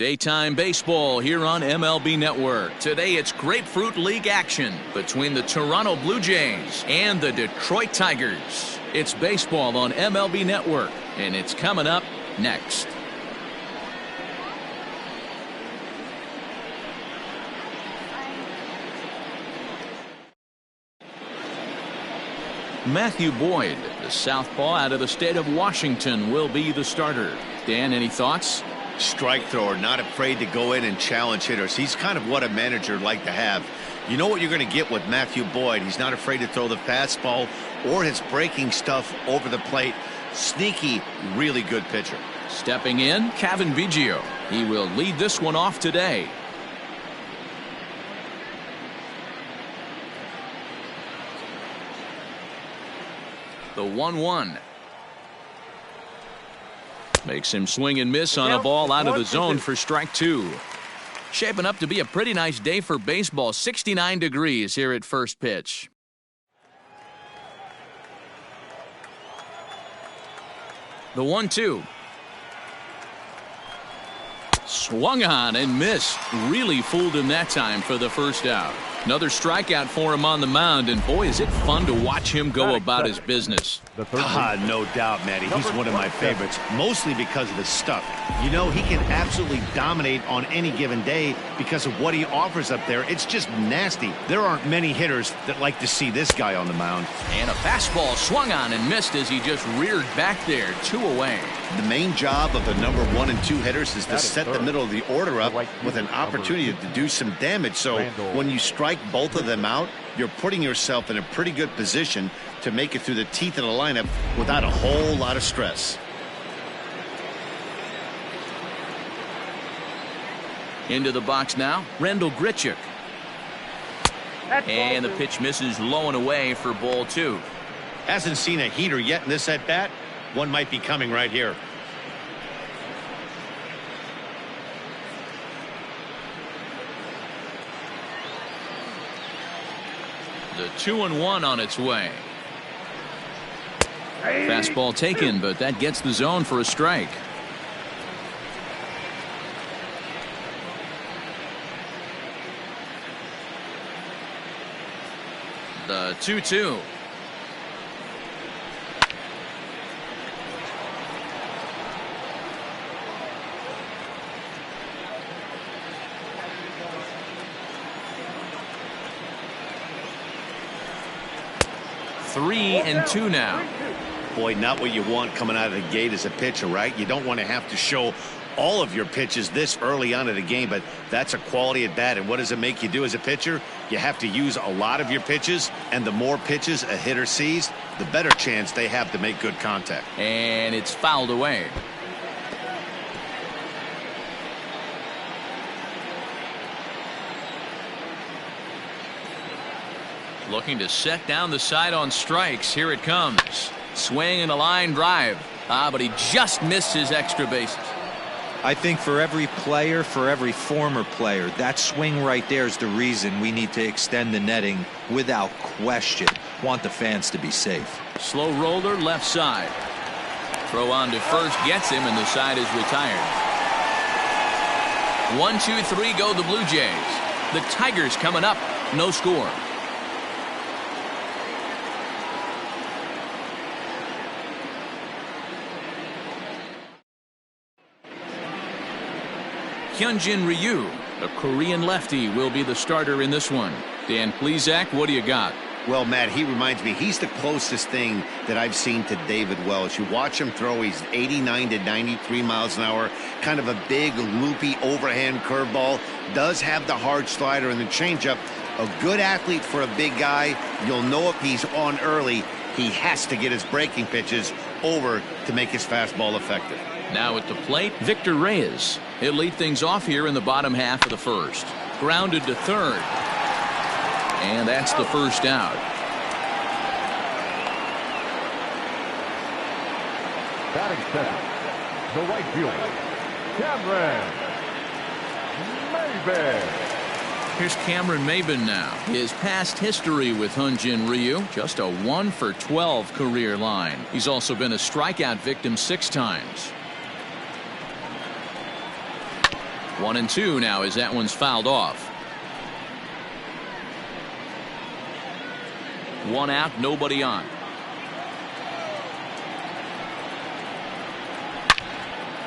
Daytime baseball here on MLB Network. Today it's Grapefruit League action between the Toronto Blue Jays and the Detroit Tigers. It's baseball on MLB Network, and it's coming up next. Matthew Boyd, the southpaw out of the state of Washington, will be the starter. Dan, any thoughts? Strike thrower, not afraid to go in and challenge hitters. He's kind of what a manager would like to have. You know what you're going to get with Matthew Boyd. He's not afraid to throw the fastball or his breaking stuff over the plate. Sneaky, really good pitcher. Stepping in, Kkjjggggg. He will lead this one off today. The 1-1. Makes him swing and miss on a ball out of the zone for strike two. Shaping up to be a pretty nice day for baseball. 69 degrees here at first pitch. The 1-2. Swung on and missed. Really fooled him that time for the first out. Another strikeout for him on the mound, and boy, is it fun to watch him go about his business. No doubt, Matty. He's one of my favorites, mostly because of his stuff. You know, he can absolutely dominate on any given day because of what he offers up there. It's just nasty. There aren't many hitters that like to see this guy on the mound. And a fastball swung on and missed as he just reared back there, 2 away. The main job of the number 1 and 2 hitters is to set the middle of the order up with an opportunity to do some damage. So when you strike both of them out, you're putting yourself in a pretty good position to make it through the teeth of the lineup without a whole lot of stress. Into the box now, Kkjjggggg. And the pitch misses low and away for ball 2. Hasn't seen a heater yet in this at bat. One might be coming right here. The 2-1 on its way. Fastball taken, but that gets the zone for a strike. The 2-2. Three and 2 now. Boy, not what you want coming out of the gate as a pitcher, right? You don't want to have to show all of your pitches this early on in the game, but that's a quality at bat. And what does it make you do as a pitcher? You have to use a lot of your pitches, and the more pitches a hitter sees, the better chance they have to make good contact. And it's fouled away. Looking to set down the side on strikes. Here it comes. Swing and a line drive. But he just missed his extra bases. I think for every player, for every former player, that swing right there is the reason we need to extend the netting without question. Want the fans to be safe. Slow roller left side. Throw on to first gets him, and the side is retired. 1-2-3 go the Blue Jays. The Tigers coming up. No score. Kkjjggg, a Korean lefty, will be the starter in this one. Dan Plesac, what do you got? Well, Matt, he reminds me, he's the closest thing that I've seen to David Wells. You watch him throw, he's 89 to 93 miles an hour, kind of a big, loopy overhand curveball, does have the hard slider and the changeup. A good athlete for a big guy. You'll know if he's on early, he has to get his breaking pitches over to make his fastball effective. Now at the plate, Victor Reyes. He'll lead things off here in the bottom half of the first. Grounded to third. And that's the first out. Batting center, the right fielder, Cameron Maybin. Here's Cameron Maybin now. His past history with Kkjjggg, just a 1-for-12 career line. He's also been a strikeout victim 6 times. 1-2 now as that one's fouled off. 1 out, nobody on.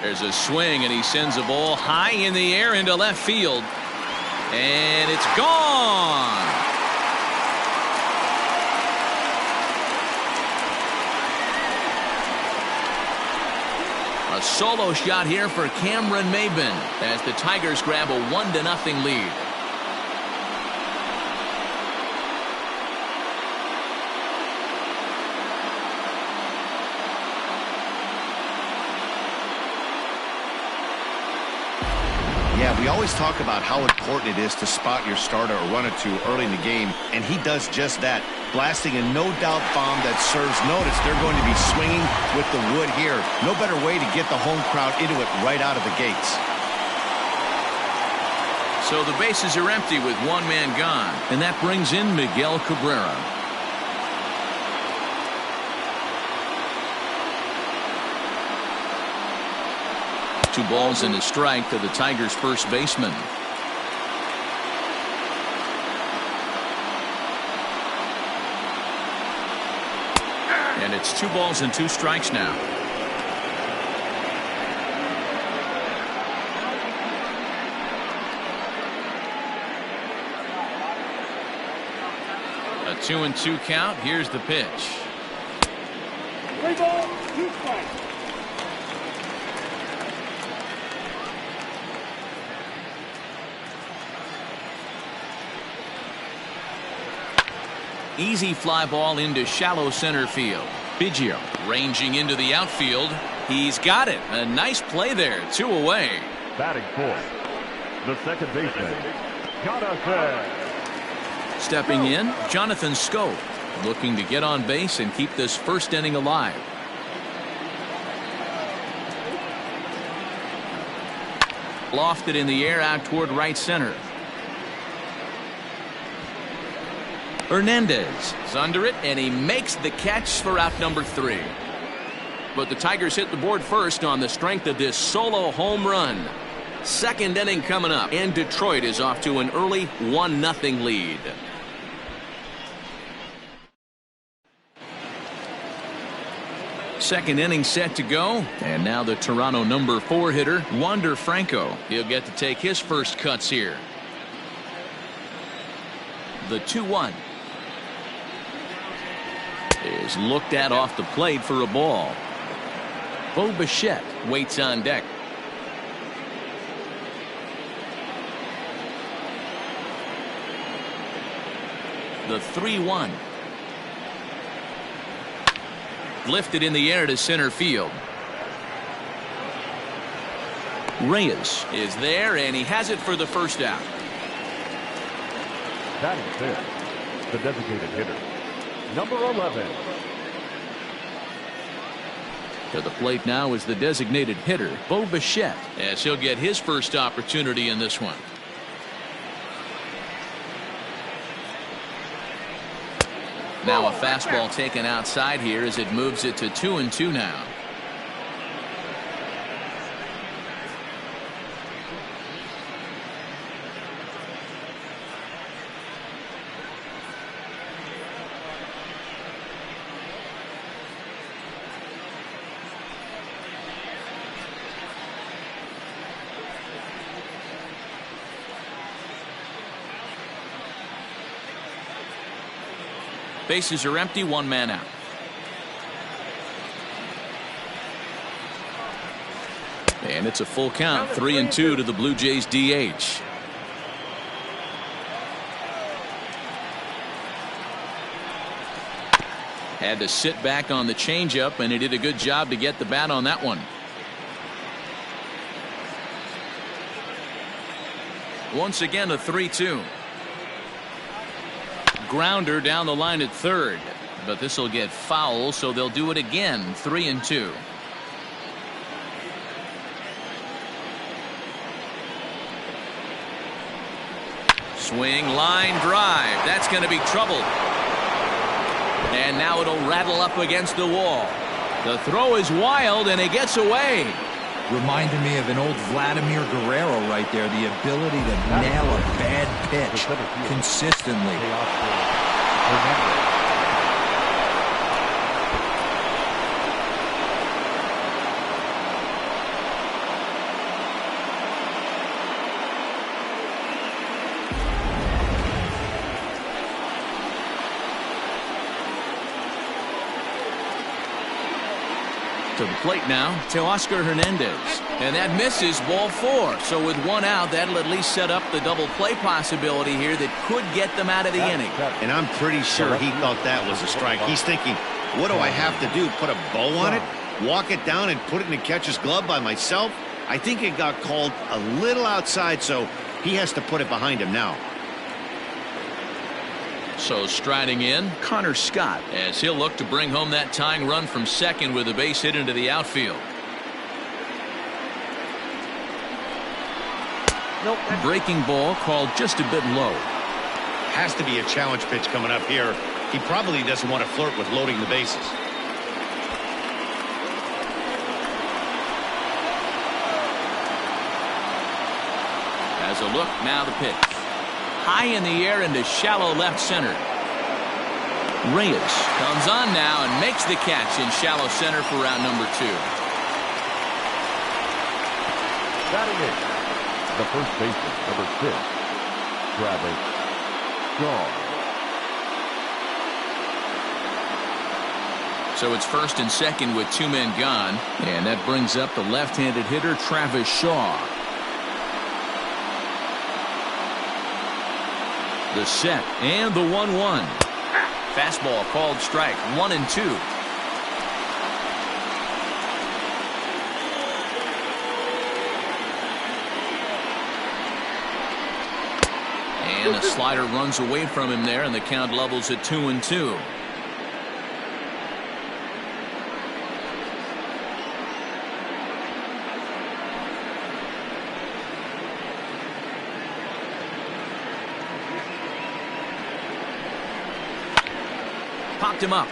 There's a swing, and he sends a ball high in the air into left field. And it's gone. A solo shot here for Cameron Maybin as the Tigers grab a 1-0 lead. Yeah, we always talk about how important it is to spot your starter or run it to early in the game, and he does just that, blasting a no-doubt bomb that serves notice. They're going to be swinging with the wood here. No better way to get the home crowd into it right out of the gates. So the bases are empty with one man gone, and that brings in Miguel Cabrera. 2 balls and a strike to the Tigers' first baseman. And it's 2 balls and 2 strikes now. A 2-2 count. Here's the pitch. 3 balls, 2 strikes. Easy fly ball into shallow center field. Biggio ranging into the outfield. He's got it. A nice play there. 2 away. Batting fourth, the second baseman, Jonathan. Stepping in, Jonathan Schoop, looking to get on base and keep this first inning alive. Lofted in the air out toward right center. Hernandez is under it, and he makes the catch for out number 3. But the Tigers hit the board first on the strength of this solo home run. Second inning coming up, and Detroit is off to an early 1-0 lead. Second inning set to go, and now the Toronto number 4 hitter, Wander Franco. He'll get to take his first cuts here. The 2-1 is looked at off the plate for a ball. Bo Bichette waits on deck. The 3-1 lifted in the air to center field. Reyes is there, and he has it for the first out. Batting fifth, the designated hitter, number 11. To the plate now is the designated hitter, Bo Bichette, as he'll get his first opportunity in this one. Now a fastball taken outside here as it moves it to 2-2 now. Bases are empty, 1 man out. And it's a full count, 3-2 to the Blue Jays DH. Had to sit back on the changeup, and he did a good job to get the bat on that one. Once again, a 3-2. Grounder down the line at third, but this will get foul, so they'll do it again. 3-2. Swing, line drive. That's going to be trouble. And now it'll rattle up against the wall. The throw is wild, and it gets away. Reminded me of an old Vladimir Guerrero right there. The ability to nail a bad pitch consistently. To the plate now, Teoscar Hernandez. And that misses, ball 4. So with one out, that'll at least set up the double play possibility here that could get them out of the inning. And I'm pretty sure he thought that was a strike. He's thinking, what do I have to do? Put a bow on it? Walk it down and put it in the catcher's glove by myself? I think it got called a little outside, so he has to put it behind him now. So striding in, Connor Scott, as he'll look to bring home that tying run from second with a base hit into the outfield. Breaking ball called just a bit low. Has to be a challenge pitch coming up here. He probably doesn't want to flirt with loading the bases. As a look, now the pitch. High in the air into shallow left center. Reyes comes on now and makes the catch in shallow center for round number 2. Batting in, the first baseman, number 6, Travis Shaw. So it's first and second with 2 men gone, and that brings up the left-handed hitter Travis Shaw. The set and the 1-1. Fastball called strike, 1-2. And a slider runs away from him there, and the count levels at 2-2. Popped him up.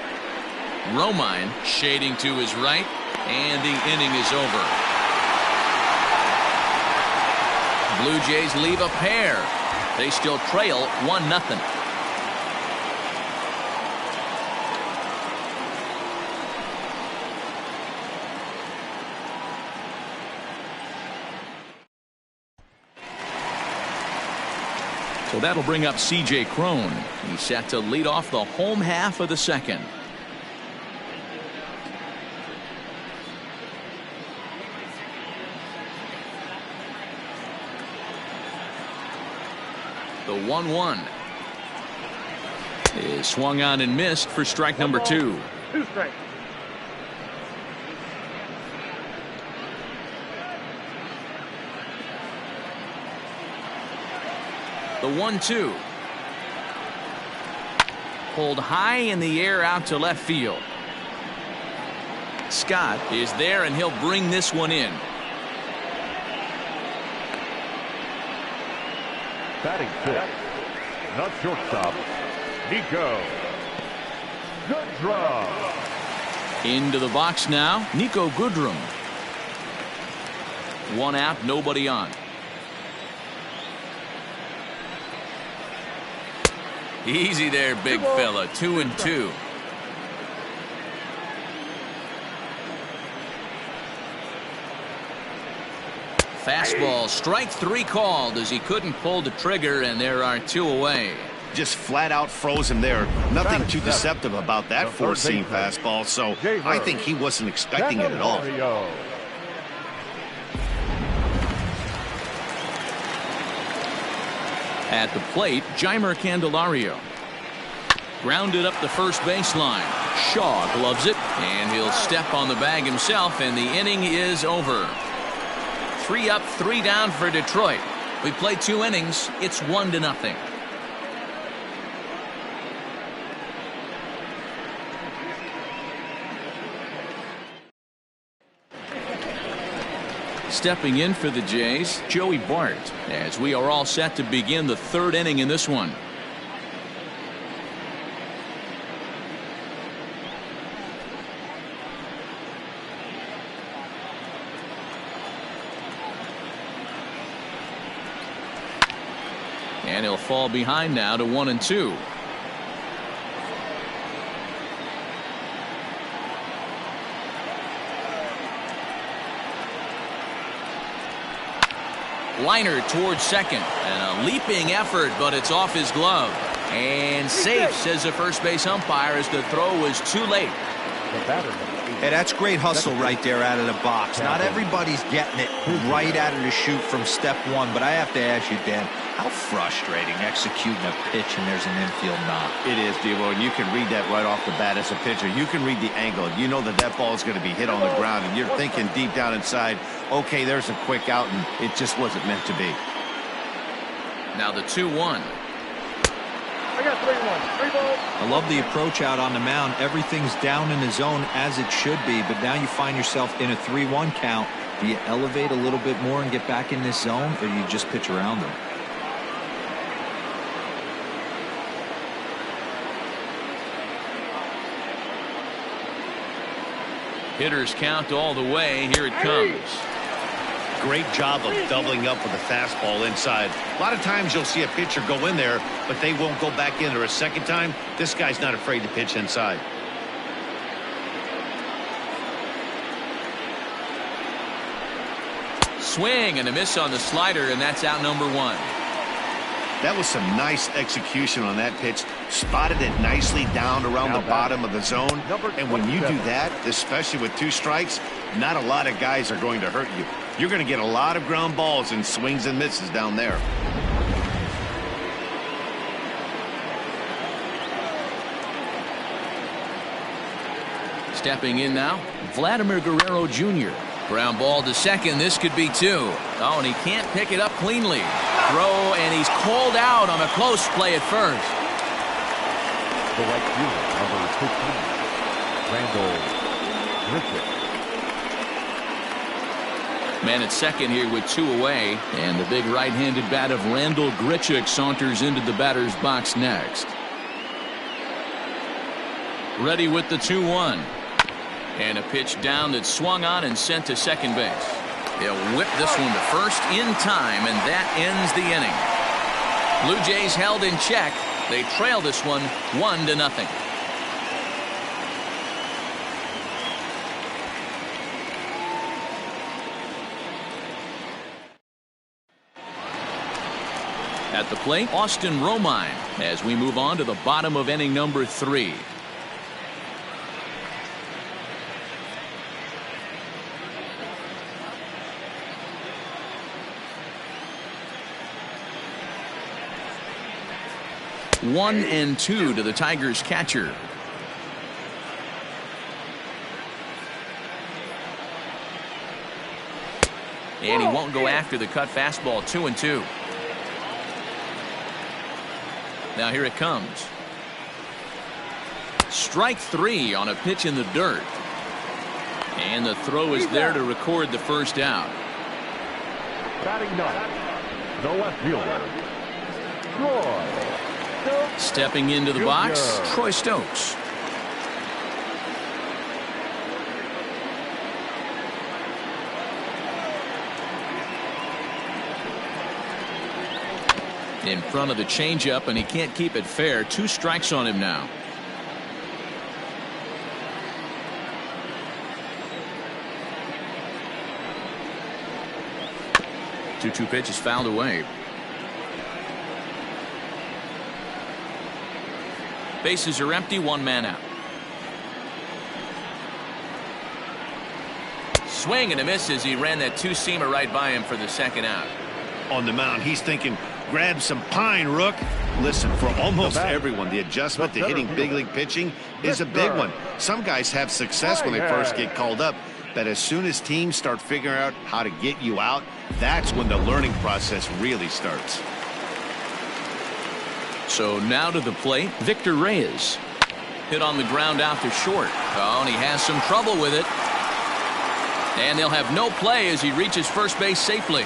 Romine shading to his right, and the inning is over. Blue Jays leave a pair. They still trail 1-0. So that'll bring up C.J. Cron. He's set to lead off the home half of the second. The 1-1 is swung on and missed for strike number 2. 2 strikes. The 1-2. Pulled high in the air out to left field. Scott is there, and he'll bring this one in. Batting 6, not shortstop, Kkjjggggggg. Into the box now, Kkjjggggggg. 1 out, nobody on. Easy there, big fella. 2-2. Fastball, strike 3 called as he couldn't pull the trigger, and there are 2 away. Just flat out froze him there. Nothing too deceptive about that four-seam fastball, so I think he wasn't expecting it at all. At the plate, Jeimer Candelario. Grounded up the first baseline. Shaw gloves it, and he'll step on the bag himself, and the inning is over. 3 up, 3 down for Detroit. We played 2 innings. It's 1-0. Stepping in for the Jays, Joey Bart, as we are all set to begin the 3rd inning in this one. And he'll fall behind now to 1-2. Liner towards second, and a leaping effort, but it's off his glove. And safe, says the first base umpire, as the throw was too late. Hey, that's great hustle right there out of the box. Not everybody's getting it right out of the chute from step one, but I have to ask you, Dan, how frustrating executing a pitch and there's an infield knock. It is, Devo, and you can read that right off the bat as a pitcher. You can read the angle. You know that that ball is going to be hit on the ground, and you're thinking deep down inside, okay, there's a quick out, and it just wasn't meant to be. Now the 2-1. I got 3-1. 3 balls. I love the approach out on the mound. Everything's down in the zone as it should be, but now you find yourself in a 3-1 count. Do you elevate a little bit more and get back in this zone, or do you just pitch around them? Hitters count all the way. Here it comes. Great job of doubling up with a fastball inside. A lot of times you'll see a pitcher go in there, but they won't go back in there a second time. This guy's not afraid to pitch inside. Swing and a miss on the slider, and that's out number 1. That was some nice execution on that pitch. Spotted it nicely down around the bottom of the zone. And when you do that, especially with 2 strikes, not a lot of guys are going to hurt you. You're going to get a lot of ground balls and swings and misses down there. Stepping in now, Vladimir Guerrero Jr. Ground ball to second. This could be 2. Oh, and he can't pick it up cleanly. Throw, and he's called out on a close play at first. The right fielder, number 15, Randall Griffith. Man at second here with 2 away, and the big right-handed bat of Randall Grichuk saunters into the batter's box next. Ready with the 2-1. And a pitch down that swung on and sent to second base. They'll whip this one to first in time, and that ends the inning. Blue Jays held in check. They trail this one 1-0. At the plate, Austin Romine, as we move on to the bottom of inning number 3. One and 2 to the Tigers catcher. And he won't go after the cut fastball. 2-2. Now here it comes. Strike 3 on a pitch in the dirt. And the throw is there to record the first out. Batting ninth, the left fielder, Troy. Stepping into the box, Troy Stokes. In front of the changeup, and he can't keep it fair. 2 strikes on him now. Two pitch is fouled away. Bases are empty, 1 man out. Swing and a miss as he ran that 2-seamer right by him for the second out. On the mound, he's thinking, grab some pine, Rook. Listen, for almost everyone, the adjustment to hitting big league pitching is a big one. Some guys have success when they first get called up, but as soon as teams start figuring out how to get you out, that's when the learning process really starts. So now to the plate, Victor Reyes. Hit on the ground out to short. Oh, and he has some trouble with it. And they'll have no play as he reaches first base safely.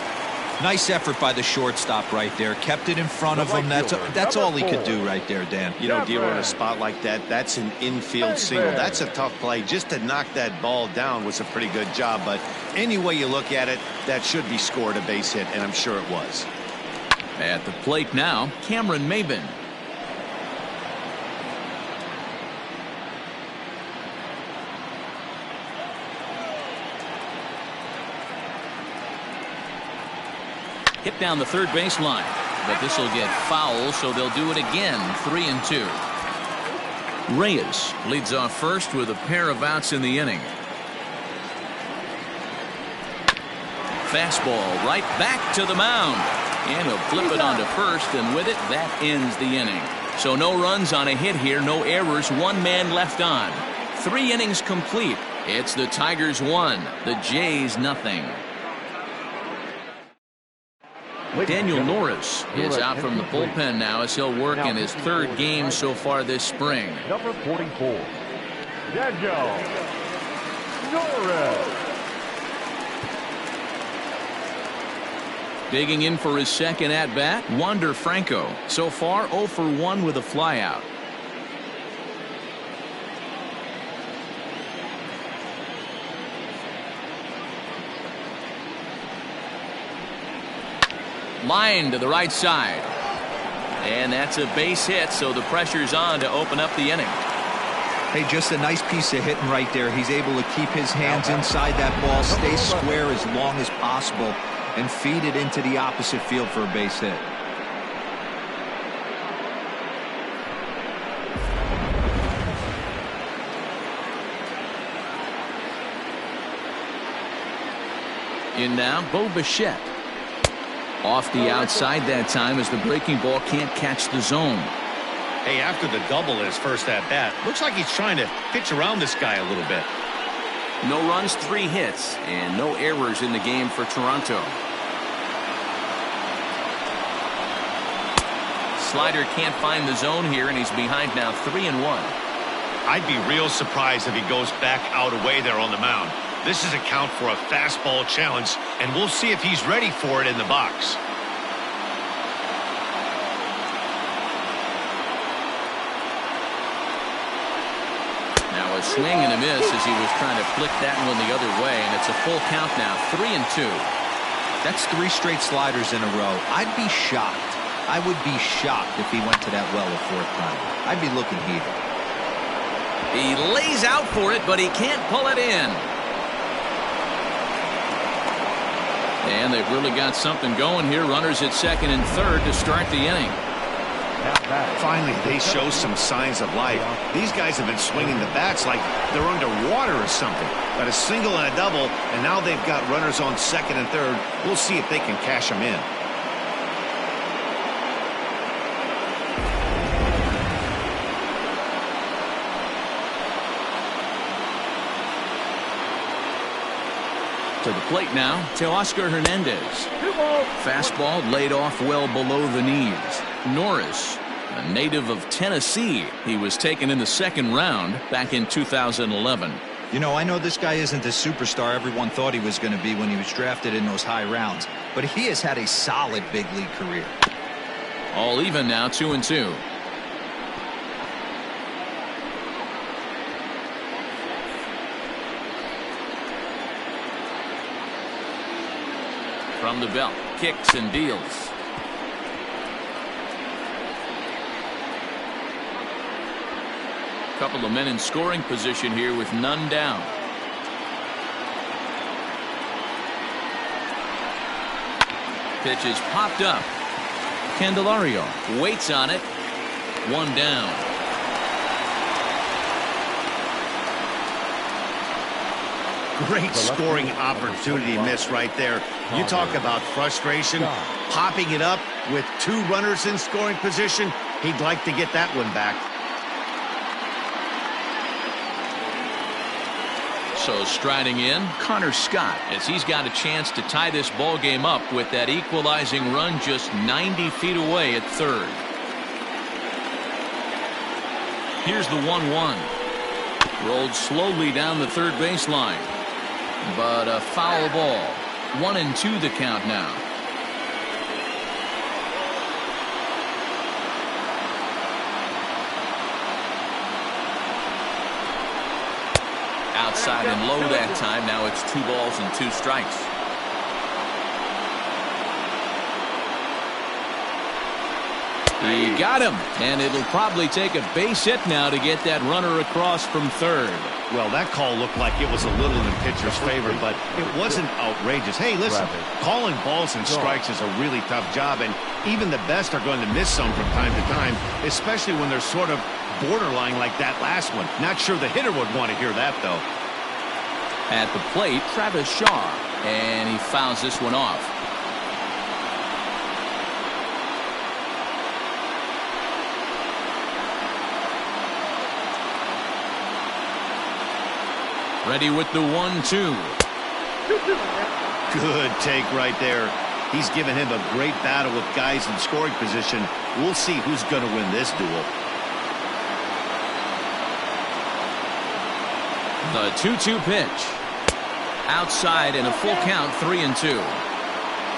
Nice effort by the shortstop right there. Kept it in front of him. That's all he could do right there, Dan. You know, dealing in a spot like that, that's an infield single. That's a tough play. Just to knock that ball down was a pretty good job. But any way you look at it, that should be scored a base hit, and I'm sure it was. At the plate now, Cameron Maybin. Hit down the third baseline, but this will get foul, so they'll do it again. 3-2. Reyes leads off first with a pair of outs in the inning. Fastball right back to the mound, and he'll flip it onto first, and with it, that ends the inning. So no runs on a hit here, no errors, one man left on. 3 innings complete. It's the Tigers 1, the Jays nothing. Daniel Norris is out from the bullpen now as he'll work in his 3rd game so far this spring. Number 44, Daniel Norris. Digging in for his 2nd at-bat, Wander Franco. So far 0 for 1 with a flyout. Line to the right side. And that's a base hit, so the pressure's on to open up the inning. Hey, just a nice piece of hitting right there. He's able to keep his hands inside that ball, stay square as long as possible, and feed it into the opposite field for a base hit. In now, Bo Bichette. Off the outside that time as the breaking ball can't catch the zone. Hey, after the double in his first at-bat, looks like he's trying to pitch around this guy a little bit. No runs, 3 hits, and no errors in the game for Toronto. Slider can't find the zone here, and he's behind now 3-1. I'd be real surprised if he goes back out away there on the mound. This is a count for a fastball challenge, and we'll see if he's ready for it in the box. Now a swing and a miss as he was trying to flick that one the other way, and it's a full count now, 3-2. That's 3 straight sliders in a row. I'd be shocked. I would be shocked if he went to that well a 4th time. I'd be looking heated. He lays out for it, but he can't pull it in. And they've really got something going here. Runners at 2nd and 3rd to start the inning. Finally, they show some signs of life. These guys have been swinging the bats like they're underwater or something. Got a single and a double, and now they've got runners on 2nd and 3rd. We'll see if they can cash them in. To the plate now, Teoscar Hernandez. Fastball laid off well below the knees. Norris, a native of Tennessee. He was taken in the 2nd round back in 2011. You know, I know this guy isn't the superstar everyone thought he was going to be when he was drafted in those high rounds, but he has had a solid big league career. All even now, 2-2. From the belt, kicks and deals. Couple of men in scoring position here with none down. Pitch is popped up. Candelario waits on it. 1 down. Great scoring opportunity miss right there. You talk about frustration. Popping it up with 2 runners in scoring position. He'd like to get that one back. So striding in, Connor Scott, as he's got a chance to tie this ball game up with that equalizing run just 90 feet away at 3rd. Here's the 1-1. Rolled slowly down the 3rd baseline. But a foul ball. 1-2 the count now. Outside and low that time. Now it's 2 balls and 2 strikes. He got him, and it'll probably take a base hit now to get that runner across from third. Well, that call looked like it was a little in the pitcher's favor, but it wasn't outrageous. Hey, listen, calling balls and strikes is a really tough job, and even the best are going to miss some from time to time, especially when they're sort of borderline like that last one. Not sure the hitter would want to hear that, though. At the plate, Travis Shaw, and he fouls this one off. Ready with the 1-2. Good take right there. He's given him a great battle with guys in scoring position. We'll see who's going to win this duel. The 2-2 pitch. Outside in a full count, 3-2.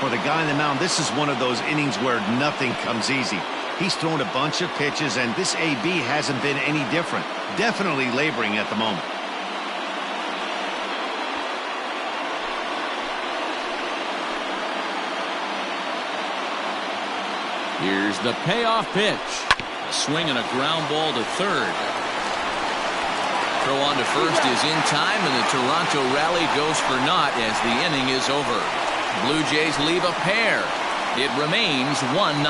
For the guy on the mound, this is one of those innings where nothing comes easy. He's thrown a bunch of pitches, and this AB hasn't been any different. Definitely laboring at the moment. Here's the payoff pitch. A swing and a ground ball to third. Throw on to first is in time, and the Toronto rally goes for naught as the inning is over. Blue Jays leave a pair. It remains 1-0.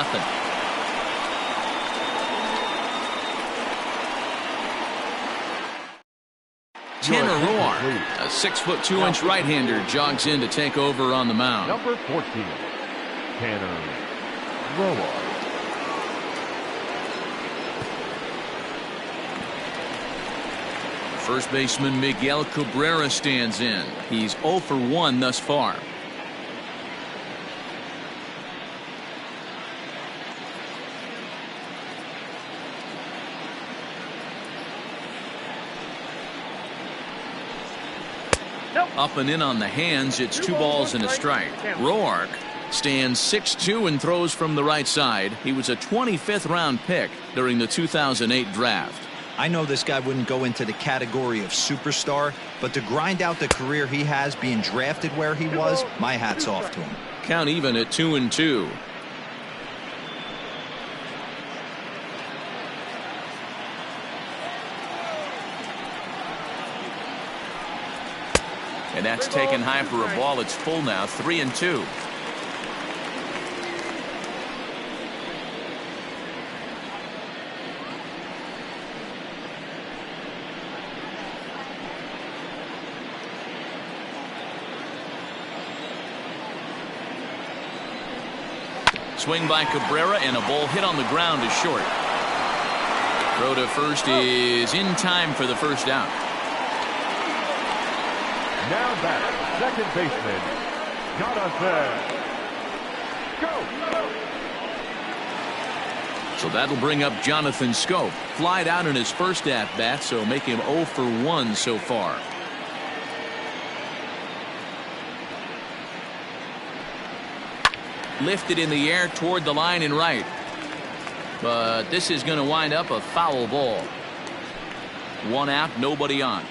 Tanner Roar, a 6'2" right-hander, jogs in to take over on the mound. Number 14, Tanner Roar. First baseman Miguel Cabrera stands in. He's 0 for 1 thus far. Up and in on the hands. It's 2 balls and a strike. Roark stands 6'2" and throws from the right side. He was a 25th round pick during the 2008 draft. I know this guy wouldn't go into the category of superstar, but to grind out the career he has being drafted where he was, my hat's off to him. Count even at 2-2. And that's taken high for a ball. It's full now, 3-2. Swing by Cabrera, and a ball hit on the ground is short. Throw to first is in time for the first out. Now back, second baseman, Jonathan. Go! So that'll bring up Jonathan Scope. Flied out in his first at-bat, so make him 0 for 1 so far. Lifted in the air toward the line and right. But this is going to wind up a foul ball. 1 out, nobody on.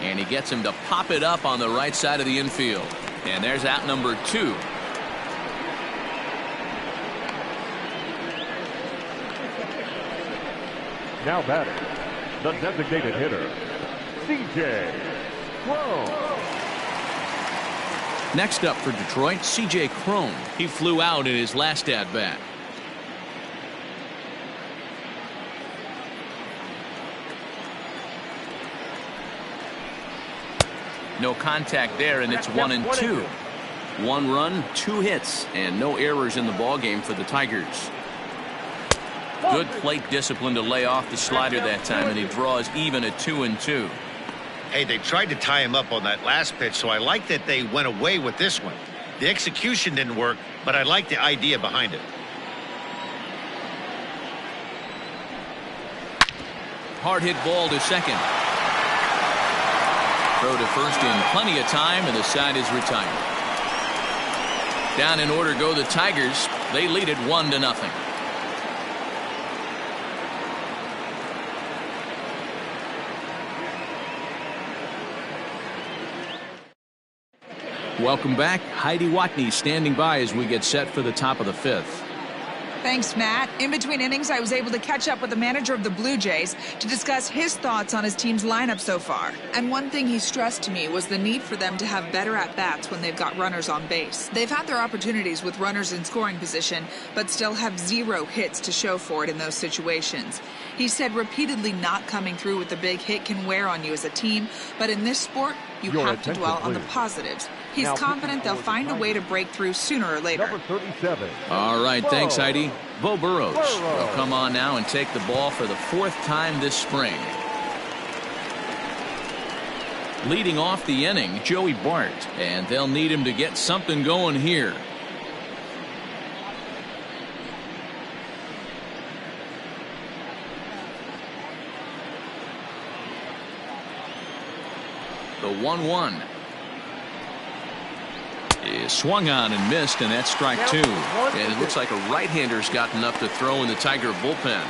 And he gets him to pop it up on the right side of the infield. And there's out number 2. Now batting, the designated hitter, Kkjjggggggg. Next up for Detroit, C.J. Cron. He flew out in his last at-bat. No contact there, and it's 1-2. 1 run, 2 hits, and no errors in the ballgame for the Tigers. Good plate discipline to lay off the slider that time, and he draws even at 2-2. Hey, they tried to tie him up on that last pitch, so I like that they went away with this one. The execution didn't work, but I like the idea behind it. Hard hit ball to second. Throw to first in plenty of time, and the side is retired. Down in order go the Tigers. They lead it 1-0. Welcome back. Heidi Watney standing by as we get set for the top of the fifth. Thanks, Matt. In between innings, I was able to catch up with the manager of the Blue Jays to discuss his thoughts on his team's lineup so far. And one thing he stressed to me was the need for them to have better at-bats when they've got runners on base. They've had their opportunities with runners in scoring position, but still have 0 hits to show for it in those situations. He said repeatedly not coming through with the big hit can wear on you as a team, but in this sport, you have to dwell on the positives. He's confident they'll find a way to break through sooner or later. Number 37. All right, thanks, Heidi. Bo Burrows will come on now and take the ball for the 4th time this spring. Leading off the inning, Joey Bart, and they'll need him to get something going here. The 1-1 is swung on and missed, and that's strike 2. And it looks like a right-hander's gotten up to throw in the Tiger bullpen.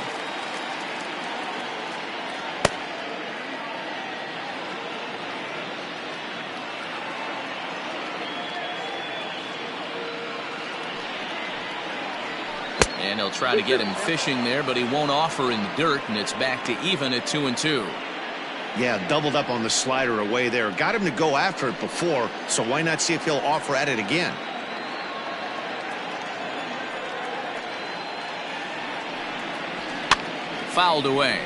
And he'll try to get him fishing there, but he won't offer in the dirt, and it's back to even at 2-2. Yeah, doubled up on the slider away there. Got him to go after it before, so why not see if he'll offer at it again? Fouled away.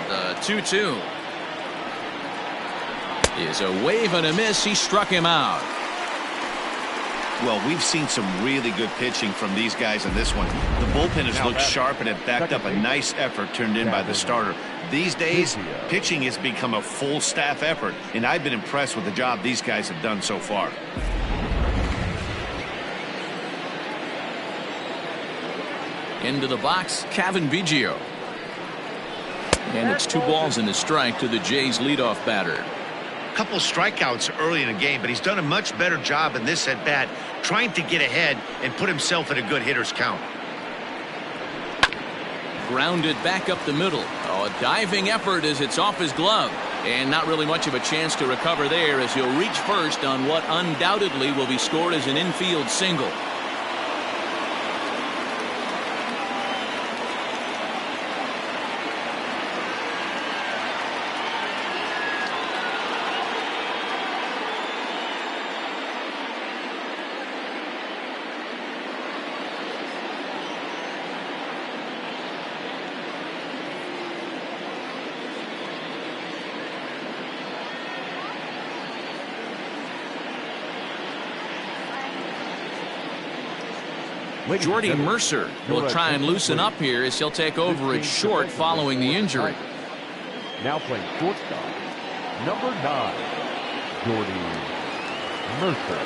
The 2-2 is a wave and a miss. He struck him out. Well, we've seen some really good pitching from these guys in this one. The bullpen has looked sharp and it backed up a nice effort turned in by the starter. These days, pitching has become a full staff effort, and I've been impressed with the job these guys have done so far. Into the box, Kkjjggggggg. And it's 2 balls and a strike to the Jays leadoff batter. Couple of strikeouts early in the game, but he's done a much better job in this at bat, trying to get ahead and put himself in a good hitter's count. Grounded back up the middle. Oh, a diving effort as it's off his glove, and not really much of a chance to recover there as he'll reach first on what undoubtedly will be scored as an infield single. Jordy Mercer will try and loosen up here as he'll take over at short following the injury. Now playing shortstop, number 9, Jordy Mercer.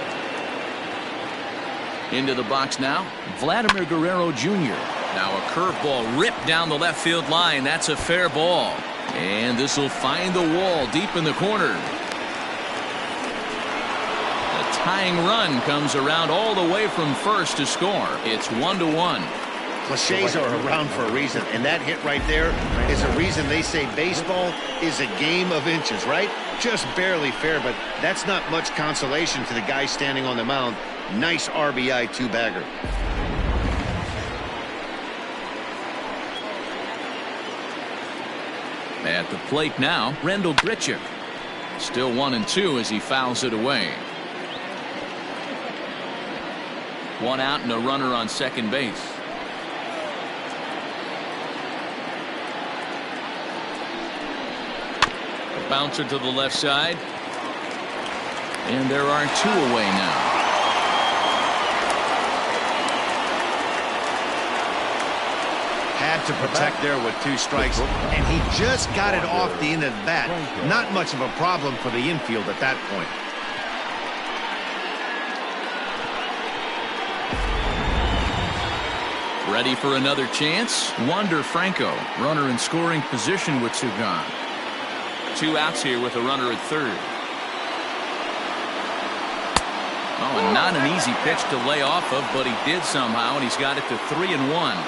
Into the box now, Vladimir Guerrero Jr. Now a curveball ripped down the left field line. That's a fair ball. And this will find the wall deep in the corner. Tying run comes around all the way from first to score. It's 1-1. Cliches are around for a reason, and that hit right there is a reason they say baseball is a game of inches, right? Just barely fair, but that's not much consolation to the guy standing on the mound. Nice RBI 2-bagger. At the plate now, Rendell Grichuk. Still 1-2 as he fouls it away. 1 out and a runner on second base. A bouncer to the left side. And there are 2 away now. Had to protect there with 2 strikes, and he just got it off the end of the bat. Not much of a problem for the infield at that point. Ready for another chance? Wander Franco, runner in scoring position with 2 gone. 2 outs here with a runner at third. Oh, and not an easy pitch to lay off of, but he did somehow, and he's got it to 3-1.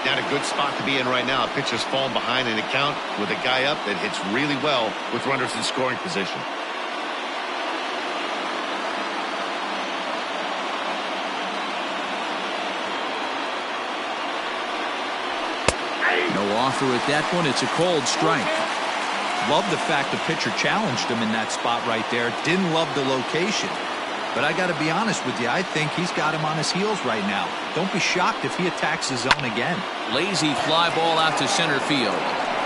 Not a good spot to be in right now. A pitcher's falling behind in the count with a guy up that hits really well with runners in scoring position. No offer at that one. It's a cold strike. Love the fact the pitcher challenged him in that spot right there. Didn't love the location. But I got to be honest with you, I think he's got him on his heels right now. Don't be shocked if he attacks the zone again. Lazy fly ball out to center field.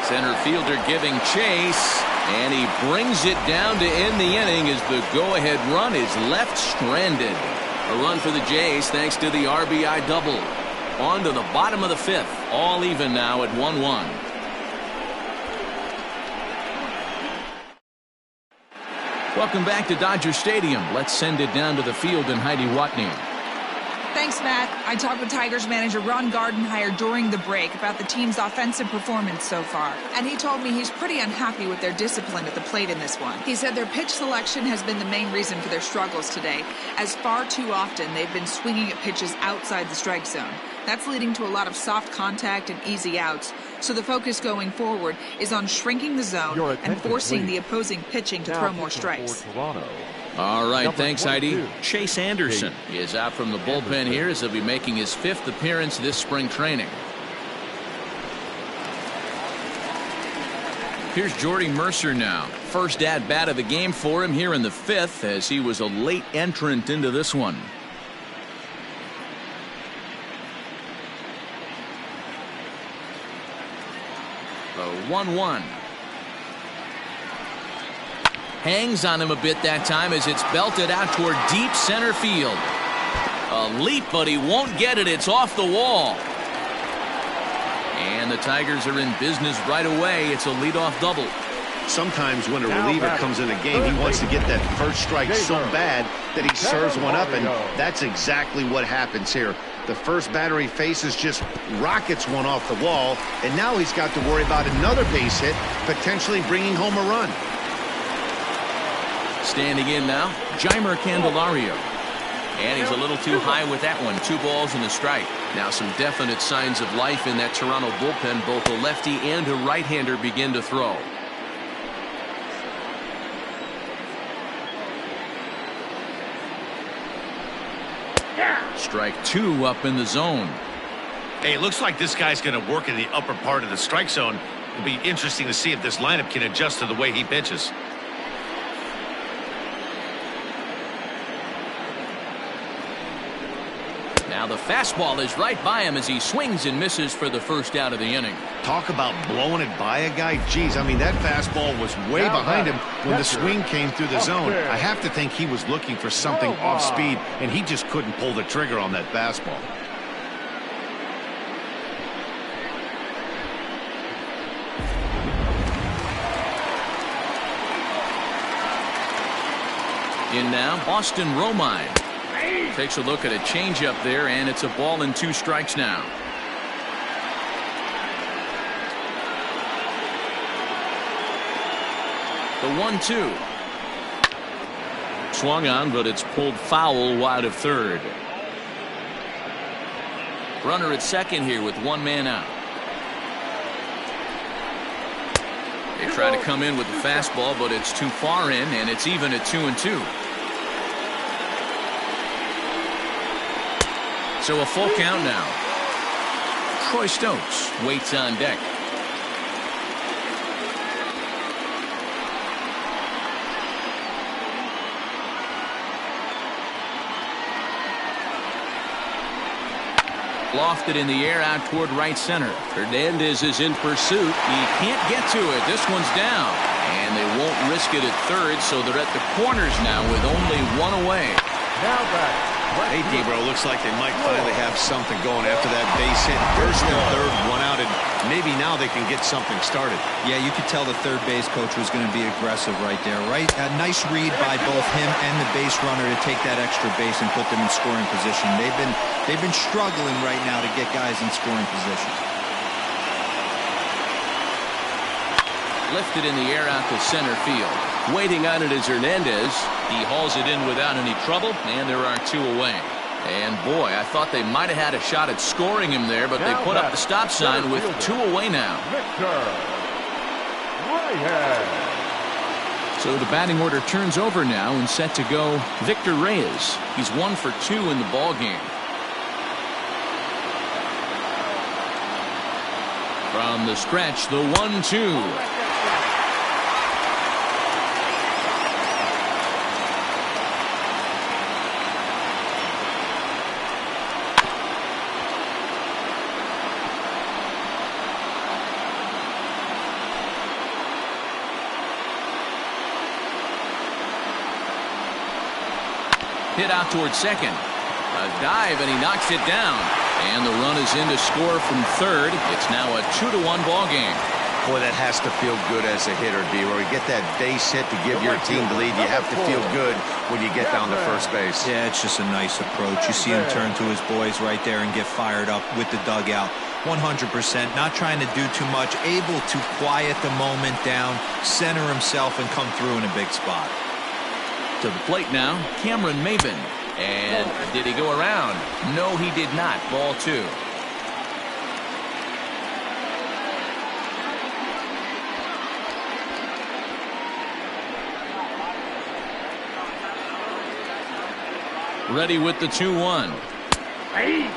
Center fielder giving chase, and he brings it down to end the inning as the go-ahead run is left stranded. A run for the Jays thanks to the RBI double. On to the bottom of the fifth. All even now at 1-1. Welcome back to Dodger Stadium. Let's send it down to the field and Heidi Watney. Thanks, Matt. I talked with Tigers manager Ron Gardenhire during the break about the team's offensive performance so far, and he told me he's pretty unhappy with their discipline at the plate in this one. He said their pitch selection has been the main reason for their struggles today, as far too often they've been swinging at pitches outside the strike zone. That's leading to a lot of soft contact and easy outs, so the focus going forward is on shrinking the zone and forcing the opposing pitching to throw more strikes. All right, thanks, Heidi. Chase Anderson is out from the bullpen here as he'll be making his 5th appearance this spring training. Here's Jordy Mercer now. First at-bat of the game for him here in the 5th, as he was a late entrant into this one. A 1-1. Hangs on him a bit that time as it's belted out toward deep center field. A leap, but he won't get it. It's off the wall. And the Tigers are in business right away. It's a leadoff double. Sometimes when a reliever comes in the game, he wants to get that first strike so bad that he serves one up, and that's exactly what happens here. The first batter he faces just rockets one off the wall, and now he's got to worry about another base hit, potentially bringing home a run. Standing in now, Jeimer Candelario. And he's a little too high with that one. 2 balls and a strike. Now some definite signs of life in that Toronto bullpen. Both a lefty and a right-hander begin to throw. Strike 2 up in the zone. Hey, it looks like this guy's going to work in the upper part of the strike zone. It'll be interesting to see if this lineup can adjust to the way he pitches. Now the fastball is right by him as he swings and misses for the first out of the inning. Talk about blowing it by a guy. Geez, I mean, that fastball was way behind him when the swing came through the zone. I have to think he was looking for something off speed, and he just couldn't pull the trigger on that fastball. In now, Austin Romine. Takes a look at a changeup there, and it's a ball and 2 strikes now. The 1-2. Swung on, but it's pulled foul wide of third. Runner at second here with 1 man out. They try to come in with the fastball, but it's too far in, and it's even at 2-2. So a full count now. Troy Stokes waits on deck. Lofted in the air out toward right center. Hernandez is in pursuit. He can't get to it. This one's down. And they won't risk it at third, so they're at the corners now with only 1 away. Now back. Hey, Gabriel, looks like they might finally have something going after that base hit. First and third, 1 out, and maybe now they can get something started. Yeah, you could tell the third base coach was going to be aggressive right there, right? A nice read by both him and the base runner to take that extra base and put them in scoring position. They've been struggling right now to get guys in scoring position. Lifted in the air out to center field. Waiting on it is Hernandez. He hauls it in without any trouble, and there are 2 away. And boy, I thought they might have had a shot at scoring him there, but they put up the stop sign with 2 away now. So the batting order turns over now and set to go Victor Reyes. He's 1 for 2 in the ball game. From the stretch, the 1-2. Hit out towards second. A dive, and he knocks it down. And the run is in to score from third. It's now a 2-1 ball game. Boy, that has to feel good as a hitter, D-Roy. You get that base hit to give your team the lead. You have to feel good when you get down to first base. Yeah, it's just a nice approach. You see him turn to his boys right there and get fired up with the dugout. 100%, not trying to do too much, able to quiet the moment down, center himself, and come through in a big spot. To the plate now, Cameron Maven. And did he go around? No, he did not. Ball 2. Ready with the 2-1. Hey.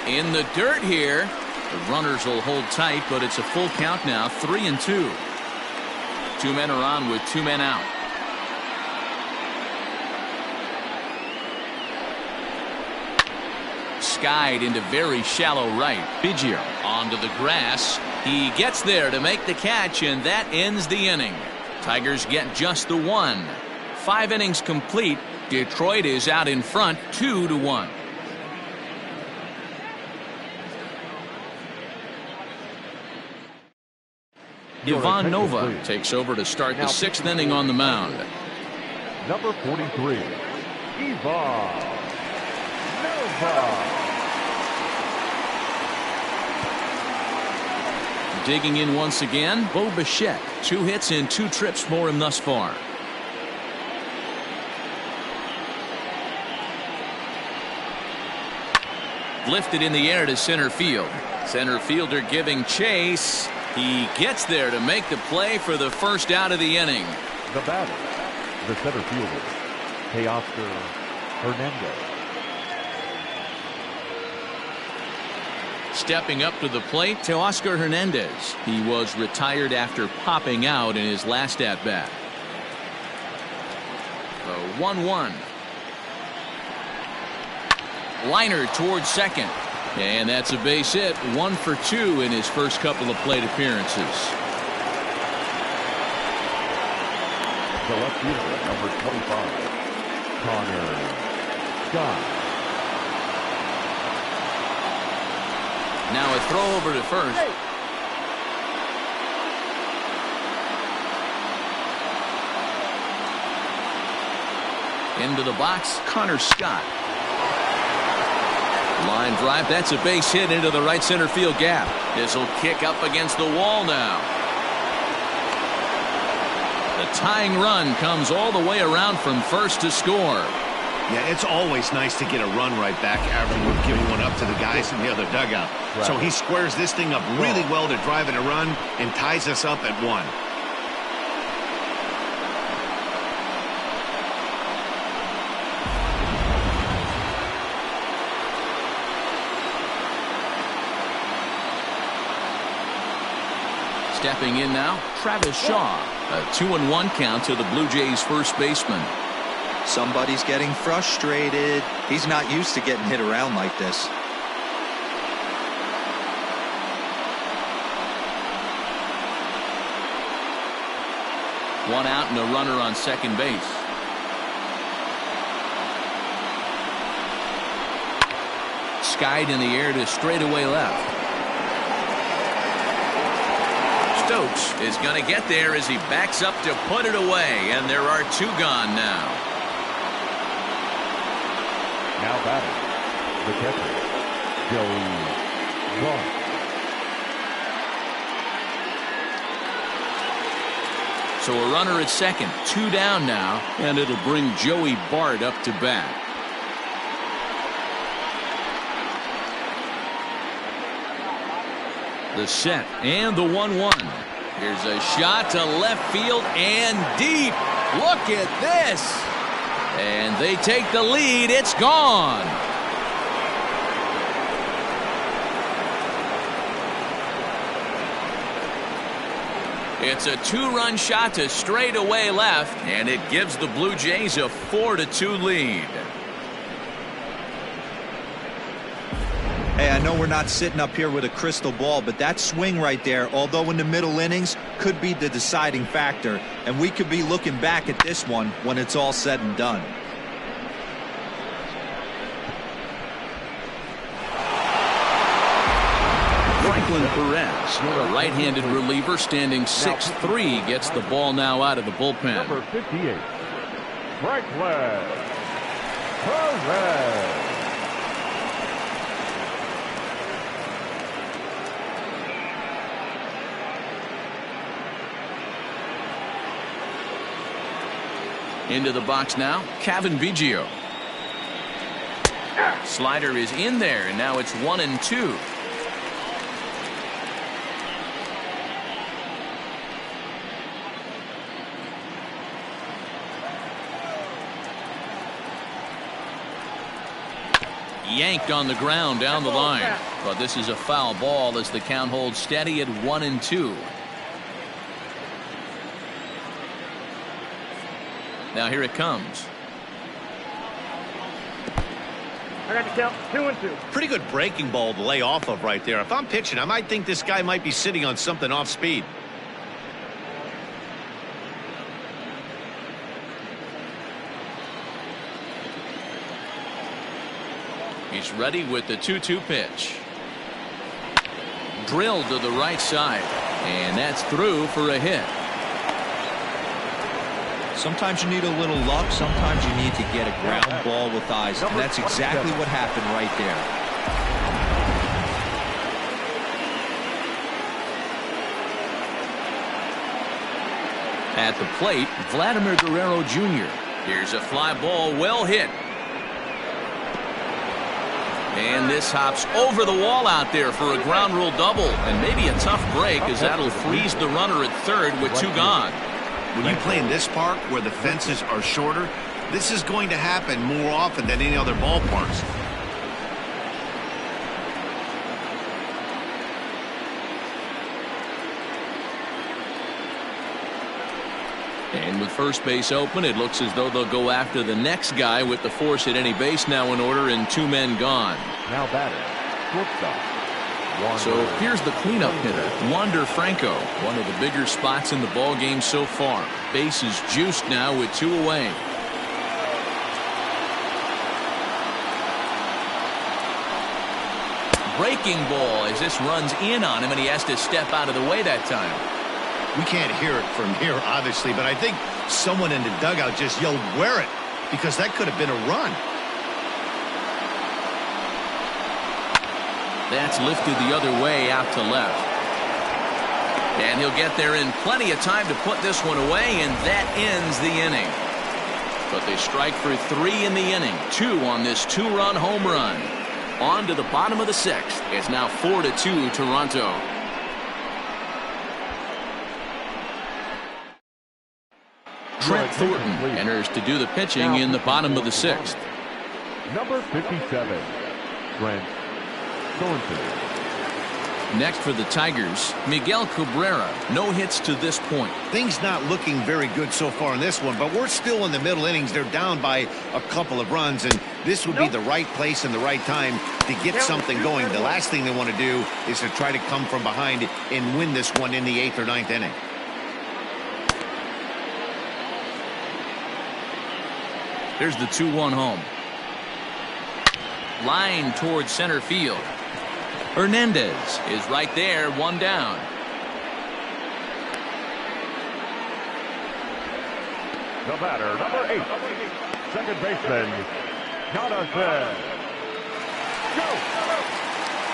In the dirt here. The runners will hold tight, but it's a full count now. 3-2. 2 men are on with 2 men out. Skied into very shallow right. Biggio onto the grass. He gets there to make the catch, and that ends the inning. Tigers get just the 1. 5 innings complete. Detroit is out in front 2-1. Ivan Nova takes over to start the 6th inning on the mound. Number 43, Ivan Nova. Digging in once again, Bo Bichette. 2 hits and 2 trips for him thus far. Lifted in the air to center field. Center fielder giving chase. He gets there to make the play for the first out of the inning. The batter, the center fielder, Kkjjggggggg Hernandez. Stepping up to the plate, Teoscar Hernandez. He was retired after popping out in his last at-bat. The 1-1. Liner towards second. And that's a base hit. 1 for 2 in his first couple of plate appearances. The left fielder, number 25, Connor Scott. Now a throw over to first. Into the box, Connor Scott. Line drive, that's a base hit into the right center field gap. This will kick up against the wall now. The tying run comes all the way around from first to score. Yeah, it's always nice to get a run right back after we're giving one up to the guys in the other dugout. Right. So he squares this thing up really well to drive in a run and ties us up at 1. Stepping in now, Travis Shaw. A 2-1 count to the Blue Jays first baseman. Somebody's getting frustrated. He's not used to getting hit around like this. One out and a runner on second base. Skied in the air to straightaway left. Stokes is going to get there as he backs up to put it away, and there are 2 gone now. Now batting, the catcher, Joey Bart. So a runner at second, 2 down now, and it'll bring Joey Bart up to bat. The set and the 1-1. Here's a shot to left field and deep. Look at this. And they take the lead. It's gone. It's a 2-run shot to straightaway left, and it gives the Blue Jays a 4-2 lead. Hey, I know we're not sitting up here with a crystal ball, but that swing right there, although in the middle innings, could be the deciding factor. And we could be looking back at this one when it's all said and done. Franklin Perez, a right-handed reliever standing 6'3", gets the ball now out of the bullpen. Number 58, Franklin Perez. Into the box now, Kkjjggggggg. Slider is in there, and now it's 1-2. Yanked on the ground down the line, but this is a foul ball as the count holds steady at 1-2. Now here it comes. I got to count 2-2. Pretty good breaking ball to lay off of right there. If I'm pitching, I might think this guy might be sitting on something off speed. He's ready with the 2-2 pitch. Drilled to the right side, and that's through for a hit. Sometimes you need a little luck. Sometimes you need to get a ground ball with eyes. And that's exactly what happened right there. At the plate, Vladimir Guerrero Jr. Here's a fly ball, well hit. And this hops over the wall out there for a ground rule double. And maybe a tough break, as that'll freeze the runner at third with 2 gone. When you play in this park where the fences are shorter, this is going to happen more often than any other ballparks. And with first base open, it looks as though they'll go after the next guy with the force at any base now in order and 2 men gone. Now batting, shortstop. So here's the cleanup hitter, Wander Franco, one of the bigger spots in the ball game so far. Base is juiced now with 2 away. Breaking ball as this runs in on him, and he has to step out of the way that time. We can't hear it from here, obviously, but I think someone in the dugout just yelled, "Wear it," because that could have been a run. That's lifted the other way out to left. And he'll get there in plenty of time to put this one away, and that ends the inning. But they strike for 3 in the inning, 2 on this 2-run home run. On to the bottom of the 6th. It's now 4-2 Toronto. Trent Thornton enters to do the pitching in the bottom of the 6th. Number 57, Trent Thornton. Next for the Tigers, Miguel Cabrera. No hits to this point. Things not looking very good so far in this one, but we're still in the middle innings. They're down by a couple of runs, and this would be the right place and the right time to get something going. The last thing they want to do is to try to come from behind and win this one in the 8th or 9th inning. Here's the 2-1 home. Line towards center field. Hernandez is right there, 1 down. The batter, number 8, second baseman, Jonathan. Go.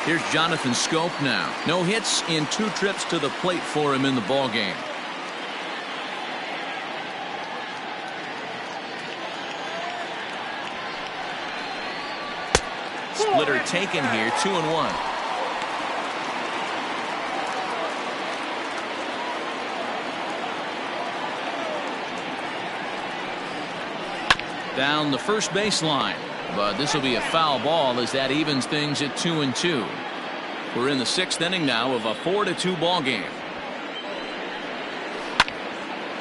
Here's Jonathan Scope now. No hits in 2 trips to the plate for him in the ballgame. Splitter taken here, 2-1. Down the first baseline, but this will be a foul ball as that evens things at 2-2. We're in the 6th inning now of a 4-2 ball game.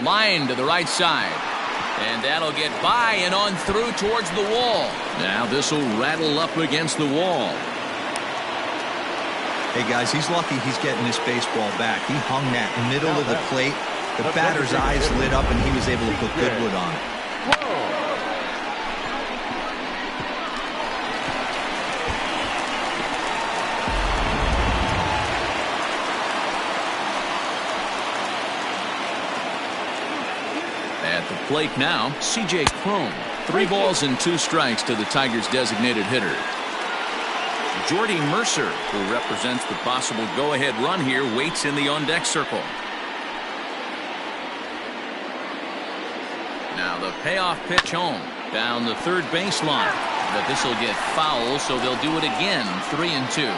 Line to the right side, and that'll get by and on through towards the wall. Now this will rattle up against the wall. Hey guys, he's lucky he's getting this baseball back. He hung that middle of the plate. The batter's eyes lit up and he was able to put good wood on it. At the plate now, Kkjjggggggg. 3 balls and 2 strikes to the Tigers' designated hitter. Jordy Mercer, who represents the possible go-ahead run here, waits in the on-deck circle. Now the payoff pitch home down the third baseline, but this will get foul, so they'll do it again. 3-2.